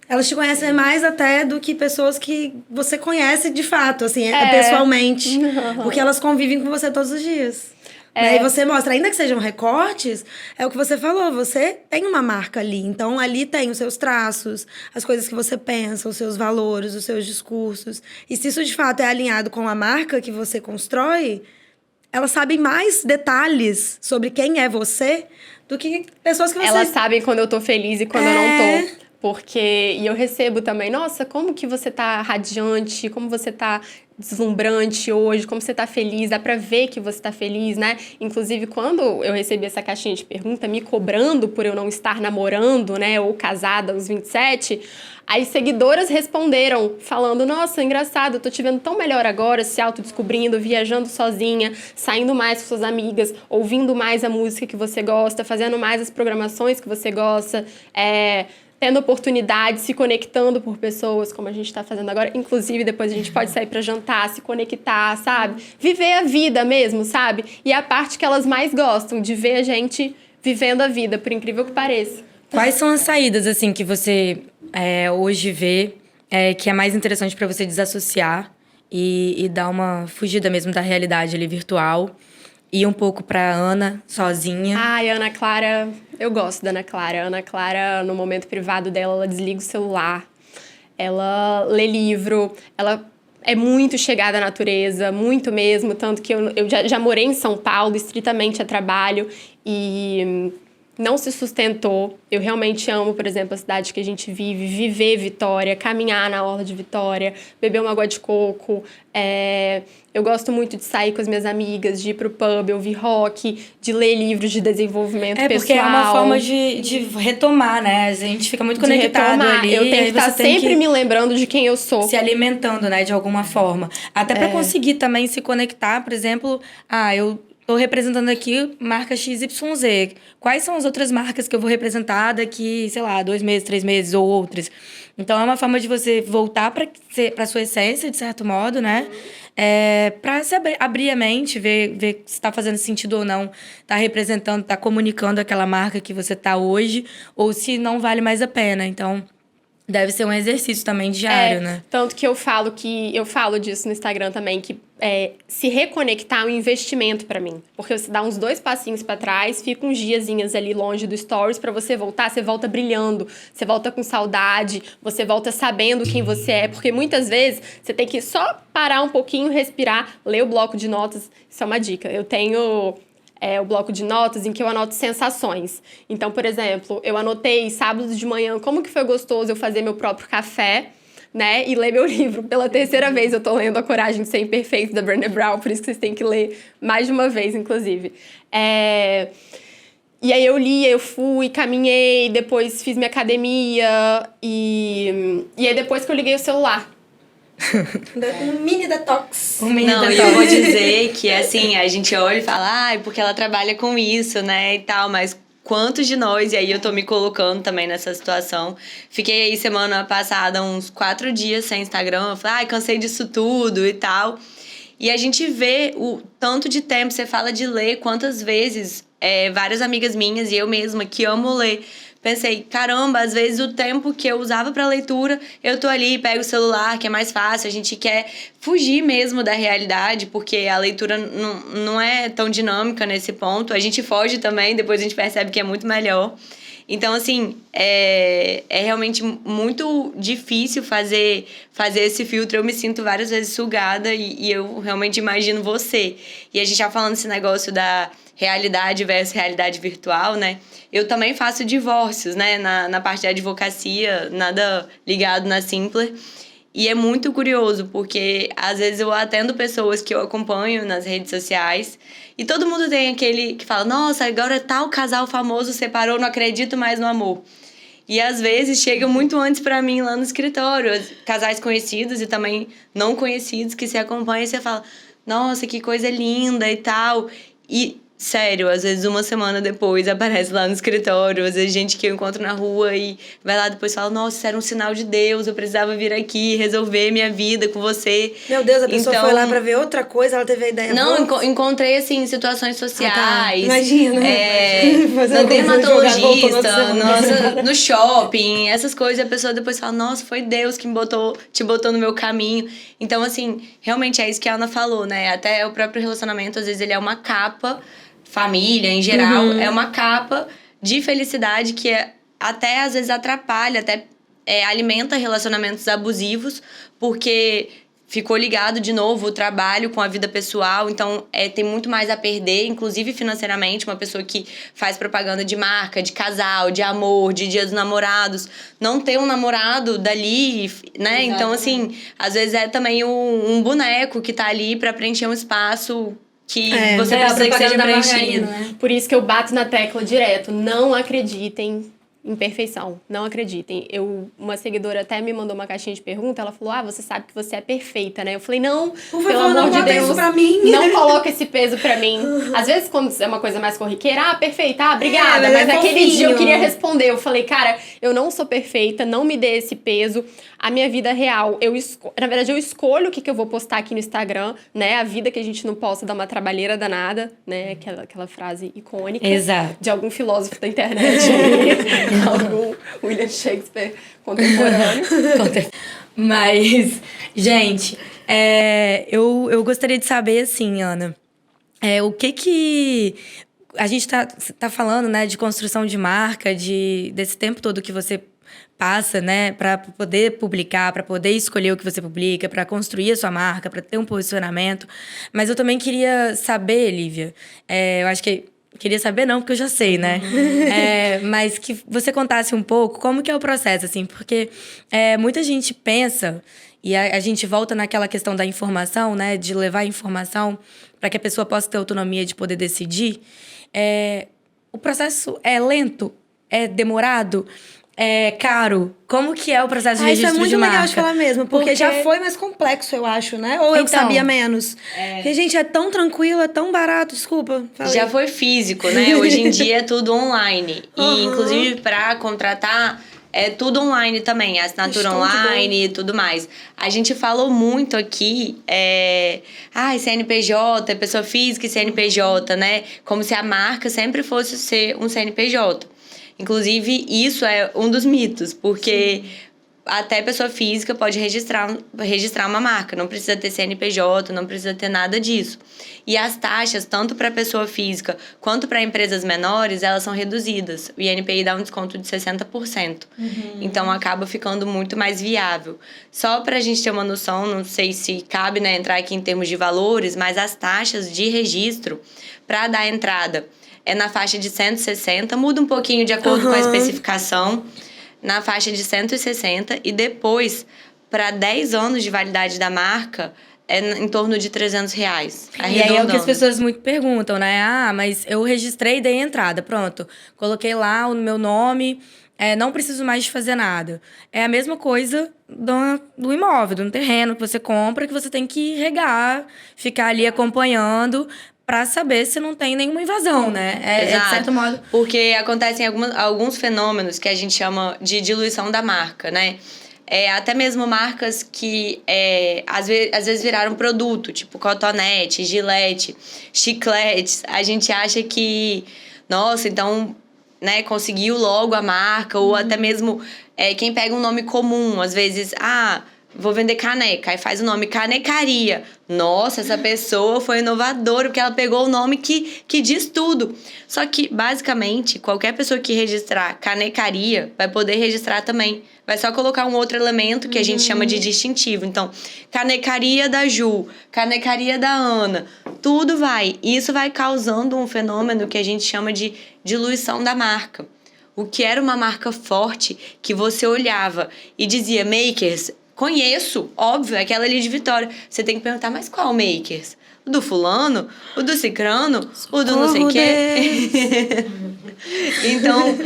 Speaker 2: Elas te conhecem mais até do que pessoas que você conhece de fato, assim, pessoalmente. Porque elas convivem com você todos os dias. Né? E você mostra, ainda que sejam recortes, é o que você falou, você tem uma marca ali. Então, ali tem os seus traços, as coisas que você pensa, os seus valores, os seus discursos. E se isso, de fato, é alinhado com a marca que você constrói, elas sabem mais detalhes sobre quem é você do que pessoas que você...
Speaker 1: Elas sabem quando eu tô feliz e quando eu não tô. Porque, e eu recebo também, nossa, como que você tá radiante, como você tá deslumbrante hoje, como você tá feliz, dá pra ver que você tá feliz, né? Inclusive, quando eu recebi essa caixinha de pergunta, me cobrando por eu não estar namorando, né, ou casada aos 27, as seguidoras responderam, falando, nossa, engraçado, eu tô te vendo tão melhor agora, se autodescobrindo, viajando sozinha, saindo mais com suas amigas, ouvindo mais a música que você gosta, fazendo mais as programações que você gosta, tendo oportunidade, se conectando por pessoas, como a gente tá fazendo agora. Inclusive, depois a gente pode sair pra jantar, se conectar, sabe? Viver a vida mesmo, sabe? E é a parte que elas mais gostam, de ver a gente vivendo a vida, por incrível que pareça.
Speaker 3: Quais são as saídas, assim, que você hoje vê que é mais interessante pra você desassociar e dar uma fugida mesmo da realidade ali virtual? Ir um pouco pra Ana, sozinha.
Speaker 1: Ai, Ana Clara, eu gosto da Ana Clara. A Ana Clara, no momento privado dela, ela desliga o celular, ela lê livro, ela é muito chegada à natureza, muito mesmo. Tanto que eu já morei em São Paulo, estritamente a trabalho, e não se sustentou. Eu realmente amo, por exemplo, a cidade que a gente vive, viver Vitória, caminhar na orla de Vitória, beber uma água de coco. Eu gosto muito de sair com as minhas amigas, de ir pro pub, ouvir rock, de ler livros de desenvolvimento pessoal.
Speaker 3: Porque é uma forma de retomar, né? A gente fica muito conectado ali.
Speaker 1: Eu tenho que estar sempre me lembrando de quem eu sou.
Speaker 3: Se alimentando, né? De alguma forma. Até pra conseguir também se conectar, por exemplo... eu tô representando aqui marca XYZ. Quais são as outras marcas que eu vou representar daqui, sei lá, 2 meses, 3 meses ou outras? Então, é uma forma de você voltar pra sua essência, de certo modo, né? Pra se abrir a mente, ver se tá fazendo sentido ou não, tá representando, tá comunicando aquela marca que você tá hoje, ou se não vale mais a pena. Então... deve ser um exercício também diário, né?
Speaker 1: Tanto que eu falo disso no Instagram também, que se reconectar é um investimento pra mim. Porque você dá uns 2 passinhos pra trás, fica uns diazinhos ali longe do Stories, pra você voltar, você volta brilhando, você volta com saudade, você volta sabendo quem você é. Porque muitas vezes você tem que só parar um pouquinho, respirar, ler o bloco de notas. Isso é uma dica. Eu tenho... o bloco de notas em que eu anoto sensações. Então, por exemplo, eu anotei sábado de manhã como que foi gostoso eu fazer meu próprio café, né? E ler meu livro. Pela 3ª vez eu tô lendo A Coragem de Ser Imperfeito, da Brené Brown, por isso que vocês têm que ler mais de uma vez, inclusive. E aí eu li, eu fui, caminhei, depois fiz minha academia e aí depois que eu liguei o celular.
Speaker 2: Um mini detox.
Speaker 4: Eu vou dizer que, assim, a gente olha e fala, porque ela trabalha com isso, né, e tal, mas quantos de nós, e aí eu tô me colocando também nessa situação, fiquei aí semana passada uns 4 dias sem Instagram, eu falei, cansei disso tudo e tal, e a gente vê o tanto de tempo, você fala de ler, quantas vezes várias amigas minhas e eu mesma que amo ler, pensei, caramba, às vezes o tempo que eu usava pra leitura, eu tô ali, pego o celular, que é mais fácil, a gente quer fugir mesmo da realidade, porque a leitura não é tão dinâmica nesse ponto, a gente foge também, depois a gente percebe que é muito melhor. Então, assim, é realmente muito difícil fazer esse filtro. Eu me sinto várias vezes sugada e eu realmente imagino você. E a gente já falando desse negócio da realidade versus realidade virtual, né? Eu também faço divórcios, né? Na parte da advocacia, nada ligado na Simpler. E é muito curioso, porque às vezes eu atendo pessoas que eu acompanho nas redes sociais e todo mundo tem aquele que fala, nossa, agora tal casal famoso separou, não acredito mais no amor. E às vezes chega muito antes pra mim lá no escritório, casais conhecidos e também não conhecidos que se acompanham e você fala, nossa, que coisa linda e tal. E sério, às vezes uma semana depois aparece lá no escritório, às vezes gente que eu encontro na rua e vai lá depois e fala, nossa, isso era um sinal de Deus, eu precisava vir aqui resolver minha vida com você.
Speaker 2: Meu Deus, a pessoa foi lá pra ver outra coisa, ela teve a ideia.
Speaker 4: Não, encontrei, assim, situações sociais.
Speaker 2: Imagina.
Speaker 4: No dermatologista, no shopping, essas coisas, a pessoa depois fala, nossa, foi Deus que te botou no meu caminho. Então, assim, realmente é isso que a Ana falou, né? Até o próprio relacionamento, às vezes, ele é uma capa, família, em geral, é uma capa de felicidade que até, às vezes, atrapalha, até alimenta relacionamentos abusivos, porque ficou ligado de novo o trabalho com a vida pessoal, então tem muito mais a perder, inclusive financeiramente. Uma pessoa que faz propaganda de marca, de casal, de amor, de Dia dos Namorados, não ter um namorado dali, né?
Speaker 1: Exatamente.
Speaker 4: Então, assim, às vezes é também um boneco que tá ali pra preencher um espaço que você precisa que seja preenchido.
Speaker 3: Né?
Speaker 1: Por isso que eu bato na tecla direto. Não acreditem em perfeição. Não acreditem. Uma seguidora até me mandou uma caixinha de pergunta. Ela falou, você sabe que você é perfeita, né? Eu falei, não,
Speaker 2: Por
Speaker 1: pelo
Speaker 2: favor, não
Speaker 1: amor de
Speaker 2: bota
Speaker 1: Deus.
Speaker 2: isso pra mim.
Speaker 1: Não coloca esse peso pra mim. Às vezes, quando é uma coisa mais corriqueira, perfeita, obrigada. Mas naquele dia eu queria responder. Eu falei, cara, eu não sou perfeita, não me dê esse peso. A minha vida real, na verdade, eu escolho o que eu vou postar aqui no Instagram, né? A vida que a gente não posta dá uma trabalheira danada, né? Aquela frase icônica.
Speaker 3: Exato.
Speaker 1: De algum filósofo da internet. Algum William Shakespeare contemporâneo.
Speaker 3: Mas, gente, eu gostaria de saber, assim, Ana, o que a gente tá falando, né, de construção de marca, desse tempo todo que você passa, né, para poder publicar, para poder escolher o que você publica, para construir a sua marca, para ter um posicionamento. Mas eu também queria saber, Lívia, eu acho que queria saber não, porque eu já sei, né? Mas que você contasse um pouco como que é o processo, assim, porque muita gente pensa, e a gente volta naquela questão da informação, né? De levar a informação para que a pessoa possa ter autonomia de poder decidir. O processo é lento? É demorado? É caro? Como que é o processo de registro de marca?
Speaker 2: Isso é muito legal de falar mesmo, porque já foi mais complexo, eu acho, né? Ou eu que sabia menos. Porque, gente, é tão tranquilo, é tão barato, desculpa. Falei.
Speaker 4: Já foi físico, né? Hoje em dia é tudo online. E, inclusive, para contratar, é tudo online também. Assinatura online e tudo mais. A gente falou muito aqui, CNPJ, pessoa física e CNPJ, né? Como se a marca sempre fosse ser um CNPJ. Inclusive, isso é um dos mitos, porque até pessoa física pode registrar uma marca. Não precisa ter CNPJ, não precisa ter nada disso. E as taxas, tanto para pessoa física quanto para empresas menores, elas são reduzidas. O INPI dá um desconto de 60%. Então, acaba ficando muito mais viável. Só para a gente ter uma noção, não sei se cabe, né, entrar aqui em termos de valores, mas as taxas de registro para dar entrada é na faixa de 160, muda um pouquinho de acordo com a especificação, na faixa de 160, e depois, para 10 anos de validade da marca, é em torno de R$300.
Speaker 3: E aí é o que as pessoas muito perguntam, né? Mas eu registrei e dei entrada, pronto. Coloquei lá o meu nome, não preciso mais de fazer nada. É a mesma coisa do imóvel, do terreno que você compra, que você tem que regar, ficar ali acompanhando, para saber se não tem nenhuma invasão, né? De certo modo.
Speaker 4: Porque acontecem alguns fenômenos que a gente chama de diluição da marca, né? Até mesmo marcas que às vezes viraram produto, tipo cotonete, gilete, chicletes. A gente acha que, nossa, então, né, conseguiu logo a marca, ou até mesmo quem pega um nome comum, às vezes, vou vender caneca, aí faz o nome Canecaria. Nossa, essa pessoa foi inovadora, porque ela pegou o nome que diz tudo. Só que, basicamente, qualquer pessoa que registrar Canecaria vai poder registrar também. Vai só colocar um outro elemento que a gente chama de distintivo. Então, Canecaria da Ju, Canecaria da Ana, tudo vai. E isso vai causando um fenômeno que a gente chama de diluição da marca. O que era uma marca forte, que você olhava e dizia, Makers, conheço, óbvio, aquela ali de Vitória. Você tem que perguntar, mas qual Makers? O do fulano? O do cicrano? O do não sei o quê? Então,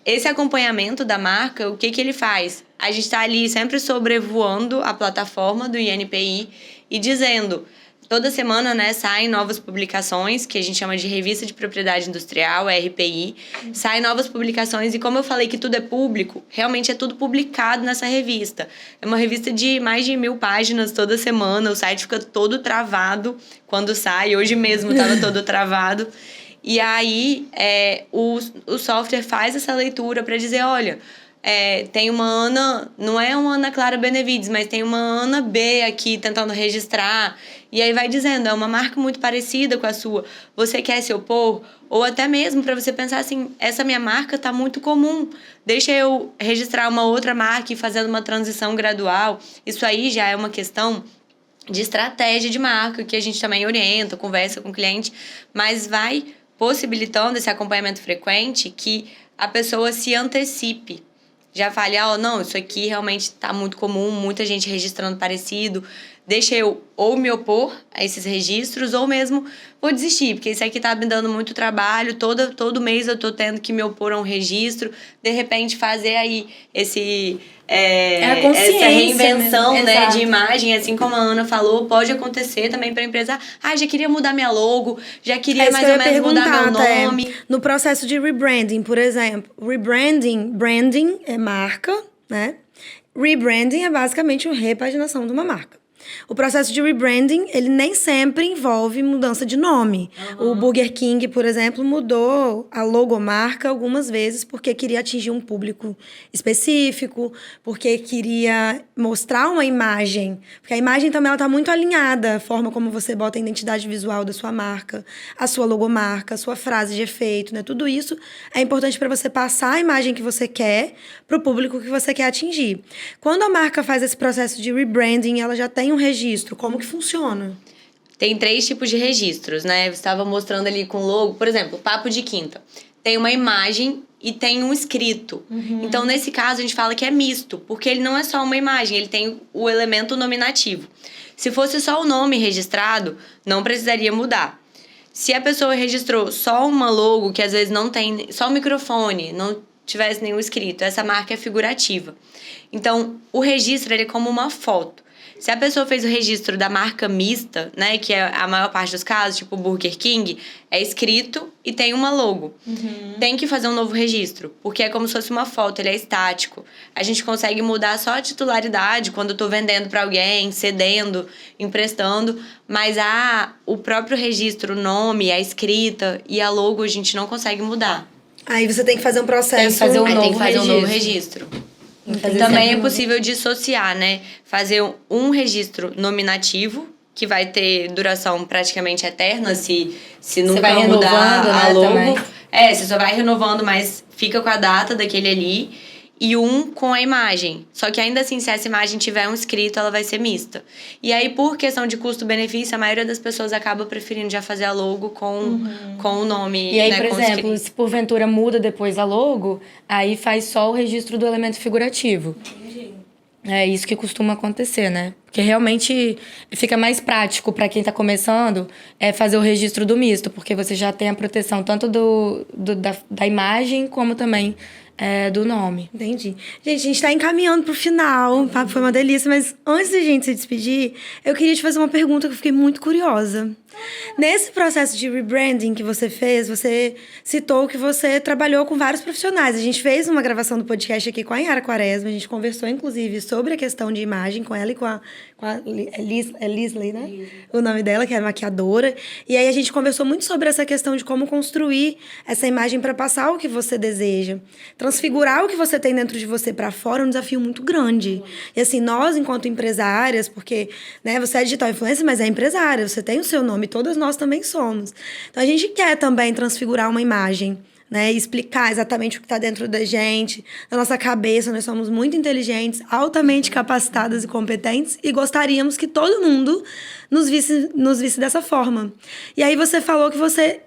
Speaker 4: esse acompanhamento da marca, o que ele faz? A gente está ali sempre sobrevoando a plataforma do INPI e dizendo... Toda semana, né, saem novas publicações, que a gente chama de Revista de Propriedade Industrial, RPI. Saem novas publicações e, como eu falei que tudo é público, realmente é tudo publicado nessa revista. É uma revista de mais de 1000 páginas toda semana, o site fica todo travado quando sai. Hoje mesmo estava todo travado. E aí, o software faz essa leitura para dizer, olha... tem uma Ana, não é uma Ana Clara Benevides, mas tem uma Ana B aqui tentando registrar. E aí vai dizendo, é uma marca muito parecida com a sua. Você quer se opor? Ou até mesmo para você pensar assim, essa minha marca tá muito comum. Deixa eu registrar uma outra marca e fazendo uma transição gradual. Isso aí já é uma questão de estratégia de marca, que a gente também orienta, conversa com o cliente, mas vai possibilitando esse acompanhamento frequente que a pessoa se antecipe. Já fale, não, isso aqui realmente está muito comum, muita gente registrando parecido. Deixa eu ou me opor a esses registros ou mesmo vou desistir, porque isso aqui está me dando muito trabalho, todo mês eu estou tendo que me opor a um registro. De repente, fazer aí essa reinvenção, né, de imagem, assim como a Ana falou, pode acontecer também para a empresa. Já queria mudar minha logo, já queria mais ou menos mudar meu nome.
Speaker 2: No processo de rebranding, por exemplo, branding é marca, né? Rebranding é basicamente uma repaginação de uma marca. O processo de rebranding, ele nem sempre envolve mudança de nome. O Burger King, por exemplo, mudou a logomarca algumas vezes porque queria atingir um público específico, porque queria mostrar uma imagem. Porque a imagem também está muito alinhada, a forma como você bota a identidade visual da sua marca, a sua logomarca, a sua frase de efeito, né? Tudo isso é importante para você passar a imagem que você quer para o público que você quer atingir. Quando a marca faz esse processo de rebranding, ela já tem um registro. Como que funciona?
Speaker 4: Tem 3 tipos de registros, né? Você estava mostrando ali com logo, por exemplo, Papo de Quinta. Tem uma imagem e tem um escrito. Então, nesse caso, a gente fala que é misto, porque ele não é só uma imagem, ele tem o elemento nominativo. Se fosse só o nome registrado, não precisaria mudar. Se a pessoa registrou só uma logo, que às vezes não tem, só o microfone, não tivesse nenhum escrito, essa marca é figurativa. Então, o registro ele é como uma foto. Se a pessoa fez o registro da marca mista, né, que é a maior parte dos casos, tipo Burger King, é escrito e tem uma logo. Tem que fazer um novo registro, porque é como se fosse uma foto, ele é estático. A gente consegue mudar só a titularidade quando eu tô vendendo para alguém, cedendo, emprestando, mas o próprio registro, o nome, a escrita e a logo a gente não consegue mudar.
Speaker 2: Aí você tem que fazer um processo...
Speaker 4: Tem que fazer um novo registro. Também é possível dissociar, né? Fazer um registro nominativo, que vai ter duração praticamente eterna, se nunca mudar a logo. Você só vai renovando, mas fica com a data daquele ali. E um com a imagem. Só que ainda assim, se essa imagem tiver um escrito, ela vai ser mista. E aí, por questão de custo-benefício, a maioria das pessoas acaba preferindo já fazer a logo com o nome.
Speaker 3: E aí,
Speaker 4: né,
Speaker 3: por exemplo, se porventura muda depois a logo, aí faz só o registro do elemento figurativo. Entendi. É isso que costuma acontecer, né? Porque realmente fica mais prático para quem está começando fazer o registro do misto, porque você já tem a proteção tanto da imagem como também do nome.
Speaker 2: Entendi. Gente, a gente está encaminhando para o final. O papo foi uma delícia, mas antes de a gente se despedir, eu queria te fazer uma pergunta que eu fiquei muito curiosa. Nesse processo de rebranding que você fez, você citou que você trabalhou com vários profissionais. A gente fez uma gravação do podcast aqui com a Yara Quaresma, a gente conversou, inclusive, sobre a questão de imagem com ela e com a Lisley, né? O nome dela, que é maquiadora. E aí a gente conversou muito sobre essa questão de como construir essa imagem para passar o que você deseja. Transfigurar o que você tem dentro de você para fora é um desafio muito grande. E assim, nós, enquanto empresárias, porque né, você é digital influencer, mas é empresária, você tem o seu nome, todas nós também somos. Então a gente quer também transfigurar uma imagem, né, e explicar exatamente o que está dentro da gente, da nossa cabeça. Nós somos muito inteligentes, altamente capacitadas e competentes e gostaríamos que todo mundo nos visse dessa forma. E aí você falou que você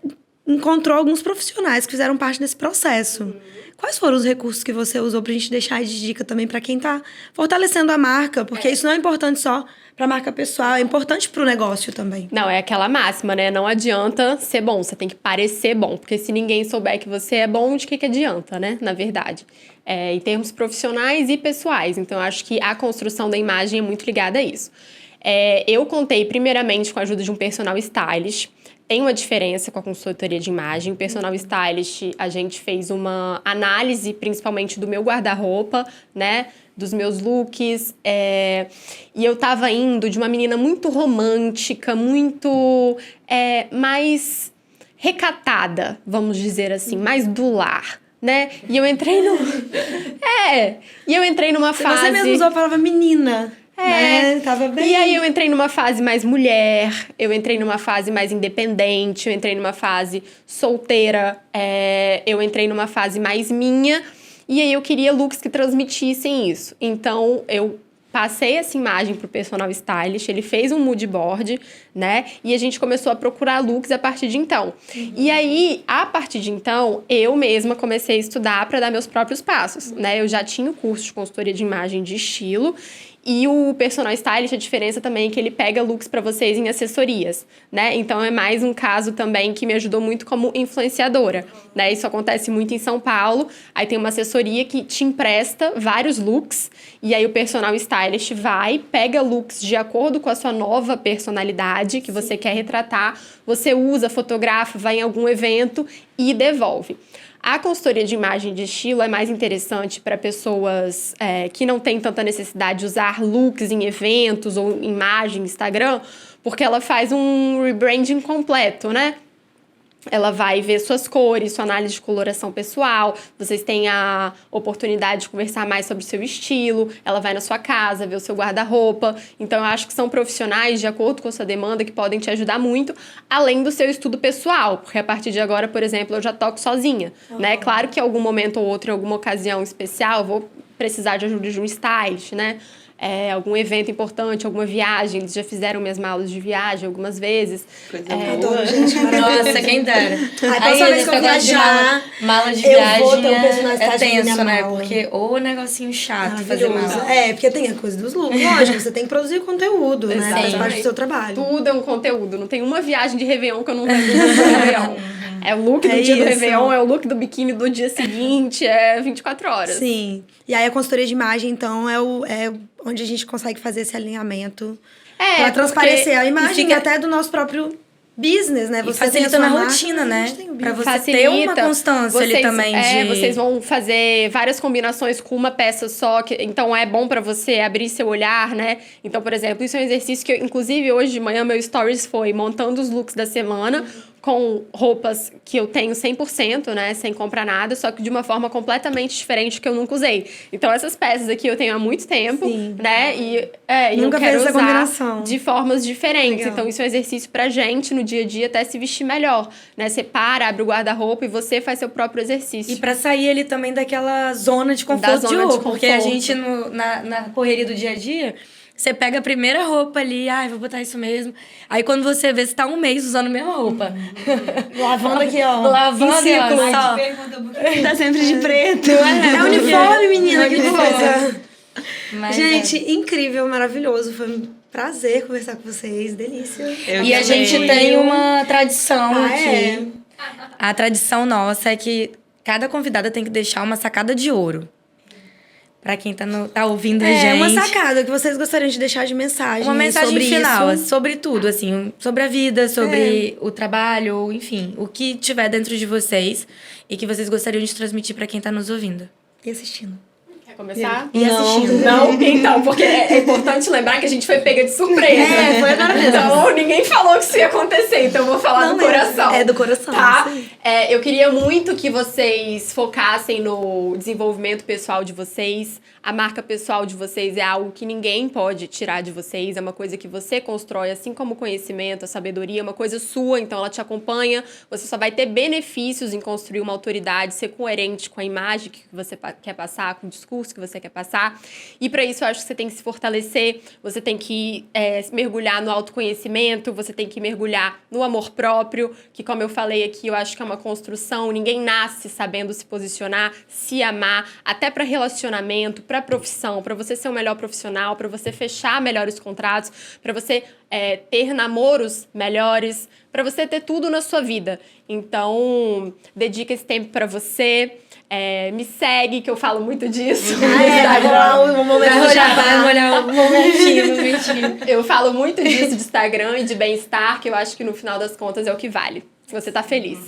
Speaker 2: encontrou alguns profissionais que fizeram parte desse processo. Quais foram os recursos que você usou pra gente deixar de dica também para quem tá fortalecendo a marca? Porque isso não é importante só pra marca pessoal, é importante pro negócio também.
Speaker 1: Não, é aquela máxima, né? Não adianta ser bom, você tem que parecer bom. Porque se ninguém souber que você é bom, de que adianta, né? Na verdade. Em termos profissionais e pessoais. Então, eu acho que a construção da imagem é muito ligada a isso. Eu contei primeiramente com a ajuda de um personal stylist. Tem uma diferença com a consultoria de imagem. O personal stylist, a gente fez uma análise, principalmente do meu guarda-roupa, né? Dos meus looks. E eu tava indo de uma menina muito romântica, muito mais recatada, vamos dizer assim, mais do lar, né? E eu entrei no... E eu entrei numa fase...
Speaker 2: Você mesmo usou a palavra menina. Né? Tava bem...
Speaker 1: E aí eu entrei numa fase mais mulher, eu entrei numa fase mais independente, eu entrei numa fase solteira, eu entrei numa fase mais minha, e aí eu queria looks que transmitissem isso. Então, eu passei essa imagem pro personal stylist, ele fez um mood board, né? E a gente começou a procurar looks a partir de então. E aí, a partir de então, eu mesma comecei a estudar para dar meus próprios passos, né? Eu já tinha o curso de consultoria de imagem de estilo, e o personal stylist, a diferença também é que ele pega looks para vocês em assessorias, né? Então, é mais um caso também que me ajudou muito como influenciadora, né? Isso acontece muito em São Paulo. Aí tem uma assessoria que te empresta vários looks, e aí o personal stylist vai, pega looks de acordo com a sua nova personalidade que você quer retratar, você usa, fotografa, vai em algum evento e devolve. A consultoria de imagem de estilo é mais interessante para pessoas que não têm tanta necessidade de usar looks em eventos ou imagem no Instagram, porque ela faz um rebranding completo, né? Ela vai ver suas cores, sua análise de coloração pessoal, vocês têm a oportunidade de conversar mais sobre o seu estilo, ela vai na sua casa, ver o seu guarda-roupa. Então, eu acho que são profissionais, de acordo com a sua demanda, que podem te ajudar muito, além do seu estudo pessoal. Porque a partir de agora, por exemplo, eu já toco sozinha, né? Claro que em algum momento ou outro, em alguma ocasião especial, eu vou precisar de ajuda de um stylist, né? Algum evento importante, alguma viagem. Eles já fizeram minhas malas de viagem algumas vezes.
Speaker 2: Adoro, gente.
Speaker 3: Nossa, quem dera.
Speaker 2: Aí, próxima vez que eu viajar,
Speaker 3: mala de
Speaker 2: eu
Speaker 3: viagem
Speaker 2: vou ter um personagem
Speaker 3: é tenso,
Speaker 2: minha
Speaker 3: né?
Speaker 2: mala.
Speaker 3: Porque ou negocinho chato fazer
Speaker 2: Maravilhoso.
Speaker 3: mala.
Speaker 2: Porque tem a coisa dos looks. Lógico, você tem que produzir conteúdo, né? Faz parte do seu trabalho.
Speaker 1: Tudo é um conteúdo. Não tem uma viagem de Réveillon que eu não vendo no Réveillon. É o look do dia do Réveillon, é o look do biquíni do dia seguinte, 24 horas.
Speaker 2: Sim. E aí a consultoria de imagem, então, é onde a gente consegue fazer esse alinhamento pra transparecer a imagem até do nosso próprio business, né?
Speaker 3: Você facilita na rotina, né? Pra você ter uma constância ali também
Speaker 1: Vocês vão fazer várias combinações com uma peça só, então é bom pra você abrir seu olhar, né? Então, por exemplo, isso é um exercício que, inclusive, hoje de manhã, meu stories foi montando os looks da semana, com roupas que eu tenho 100%, né? Sem comprar nada, só que de uma forma completamente diferente que eu nunca usei. Então, essas peças aqui eu tenho há muito tempo, né? E
Speaker 2: nunca
Speaker 1: eu quero
Speaker 2: fez essa
Speaker 1: usar
Speaker 2: combinação.
Speaker 1: de formas diferentes.
Speaker 2: Legal.
Speaker 1: Então, isso é um exercício pra gente, no dia a dia, até se vestir melhor, né? Você para, abre o guarda-roupa e você faz seu próprio exercício.
Speaker 3: E pra sair ali também daquela zona de conforto de roupa. Porque a gente, na correria do dia a dia... Você pega a primeira roupa ali, vou botar isso mesmo. Aí quando você vê, você tá um mês usando a mesma roupa.
Speaker 2: Lavando aqui, ó.
Speaker 3: Lavando aqui, ó.
Speaker 4: Só. Pergunta por que tá sempre de preto.
Speaker 2: É uniforme, menina, que coisa.
Speaker 3: Mas
Speaker 2: gente, incrível, maravilhoso. Foi um prazer conversar com vocês. Delícia.
Speaker 3: E a gente tem uma tradição aqui.
Speaker 2: É.
Speaker 3: A tradição nossa é que cada convidada tem que deixar uma sacada de ouro. Pra quem tá ouvindo a gente.
Speaker 2: Uma sacada que vocês gostariam de deixar de mensagem.
Speaker 3: Uma mensagem
Speaker 2: sobre
Speaker 3: final,
Speaker 2: isso.
Speaker 3: sobre tudo, assim. Sobre a vida, sobre o trabalho, enfim. O que tiver dentro de vocês e que vocês gostariam de transmitir pra quem tá nos ouvindo.
Speaker 2: E assistindo.
Speaker 1: Quer começar?
Speaker 2: E assistindo.
Speaker 1: Não? Então, porque é importante lembrar que a gente foi pega de surpresa.
Speaker 2: Foi agora mesmo.
Speaker 1: Então, ninguém falou que isso ia acontecer, então eu vou falar do coração.
Speaker 2: É do coração.
Speaker 1: Tá?
Speaker 2: Sim.
Speaker 1: Eu queria muito que vocês focassem no desenvolvimento pessoal de vocês. A marca pessoal de vocês é algo que ninguém pode tirar de vocês. É uma coisa que você constrói, assim como o conhecimento, a sabedoria, é uma coisa sua, então ela te acompanha. Você só vai ter benefícios em construir uma autoridade, ser coerente com a imagem que você quer passar, com o discurso que você quer passar. E para isso, eu acho que você tem que se fortalecer, você tem que mergulhar no autoconhecimento, você tem que mergulhar no amor próprio, que, como eu falei aqui, eu acho que é uma construção. Ninguém nasce sabendo se posicionar, se amar, até para relacionamento, para profissão, para você ser um melhor profissional, para você fechar melhores contratos, para você ter namoros melhores, para você ter tudo na sua vida. Então, dedica esse tempo para você. Me segue, que eu falo muito disso.
Speaker 2: Um momento
Speaker 3: um momentinho.
Speaker 1: Eu falo muito disso de Instagram e de bem-estar, que eu acho que no final das contas é o que vale. Você tá feliz.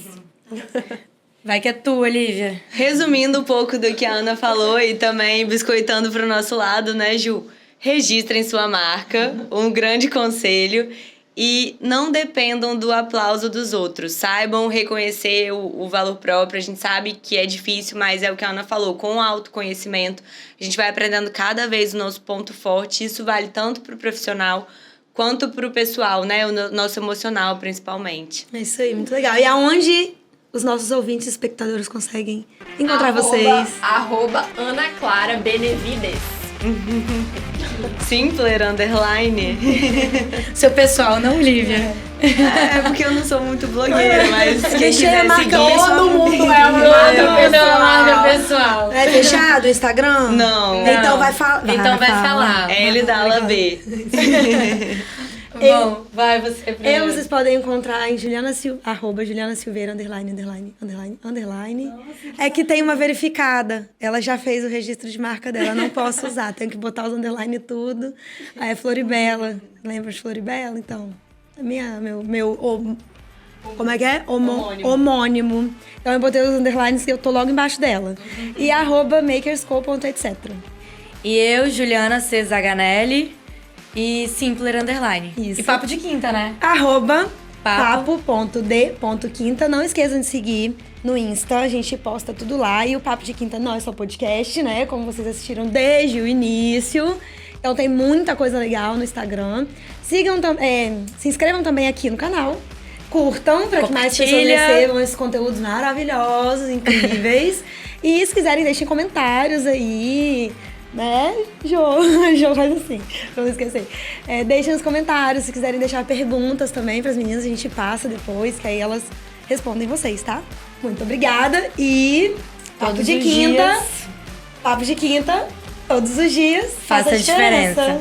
Speaker 3: Vai que é tu, Olivia.
Speaker 4: Resumindo um pouco do que a Ana falou e também biscoitando pro nosso lado, né, Ju? Registrem sua marca, um grande conselho. E não dependam do aplauso dos outros. Saibam reconhecer o valor próprio. A gente sabe que é difícil, mas é o que a Ana falou. Com o autoconhecimento, a gente vai aprendendo cada vez o nosso ponto forte. Isso vale tanto para o profissional quanto para o pessoal, né? O nosso emocional, principalmente.
Speaker 2: É isso aí, muito legal. E aonde os nossos ouvintes e espectadores conseguem encontrar vocês?
Speaker 1: Ana Clara Benevides.
Speaker 4: Simpler, underline.
Speaker 3: Seu pessoal, não Lívia.
Speaker 4: É porque eu não sou muito blogueira, mas quem
Speaker 2: Deixei a
Speaker 4: quiser
Speaker 2: marca
Speaker 4: seguir...
Speaker 2: todo mundo
Speaker 1: é uma
Speaker 3: marca pessoal.
Speaker 2: É fechado o Instagram?
Speaker 4: Não.
Speaker 2: Então vai falar.
Speaker 3: Então vai falar.
Speaker 4: L da ala B.
Speaker 3: Bom, vai você primeiro.
Speaker 2: Vocês podem encontrar em Juliana Silveira, underline. É que tem uma verificada. Ela já fez o registro de marca dela, não posso usar. Tenho que botar os underline e tudo. Aí é Floribela. Lembra de Floribela? Então, como é que é? Homônimo. Então eu botei os underlines e eu tô logo embaixo dela. E @makersco.etc.
Speaker 3: E eu, Juliana C. Zaganelli. E Simpler underline.
Speaker 2: Isso.
Speaker 3: E Papo de Quinta, né?
Speaker 2: @papo.d.quinta. Não esqueçam de seguir no Insta, a gente posta tudo lá. E o Papo de Quinta não é só podcast, né? Como vocês assistiram desde o início. Então tem muita coisa legal no Instagram. Se inscrevam também aqui no canal. Curtam, para que mais pessoas recebam esses conteúdos maravilhosos, incríveis. E se quiserem, deixem comentários aí. Né, Jô faz assim, pra não esquecer. Deixem nos comentários, se quiserem deixar perguntas também pras meninas, a gente passa depois, que aí elas respondem vocês, tá? Muito obrigada e Papo de Quinta, todos os dias,
Speaker 3: faça a diferença.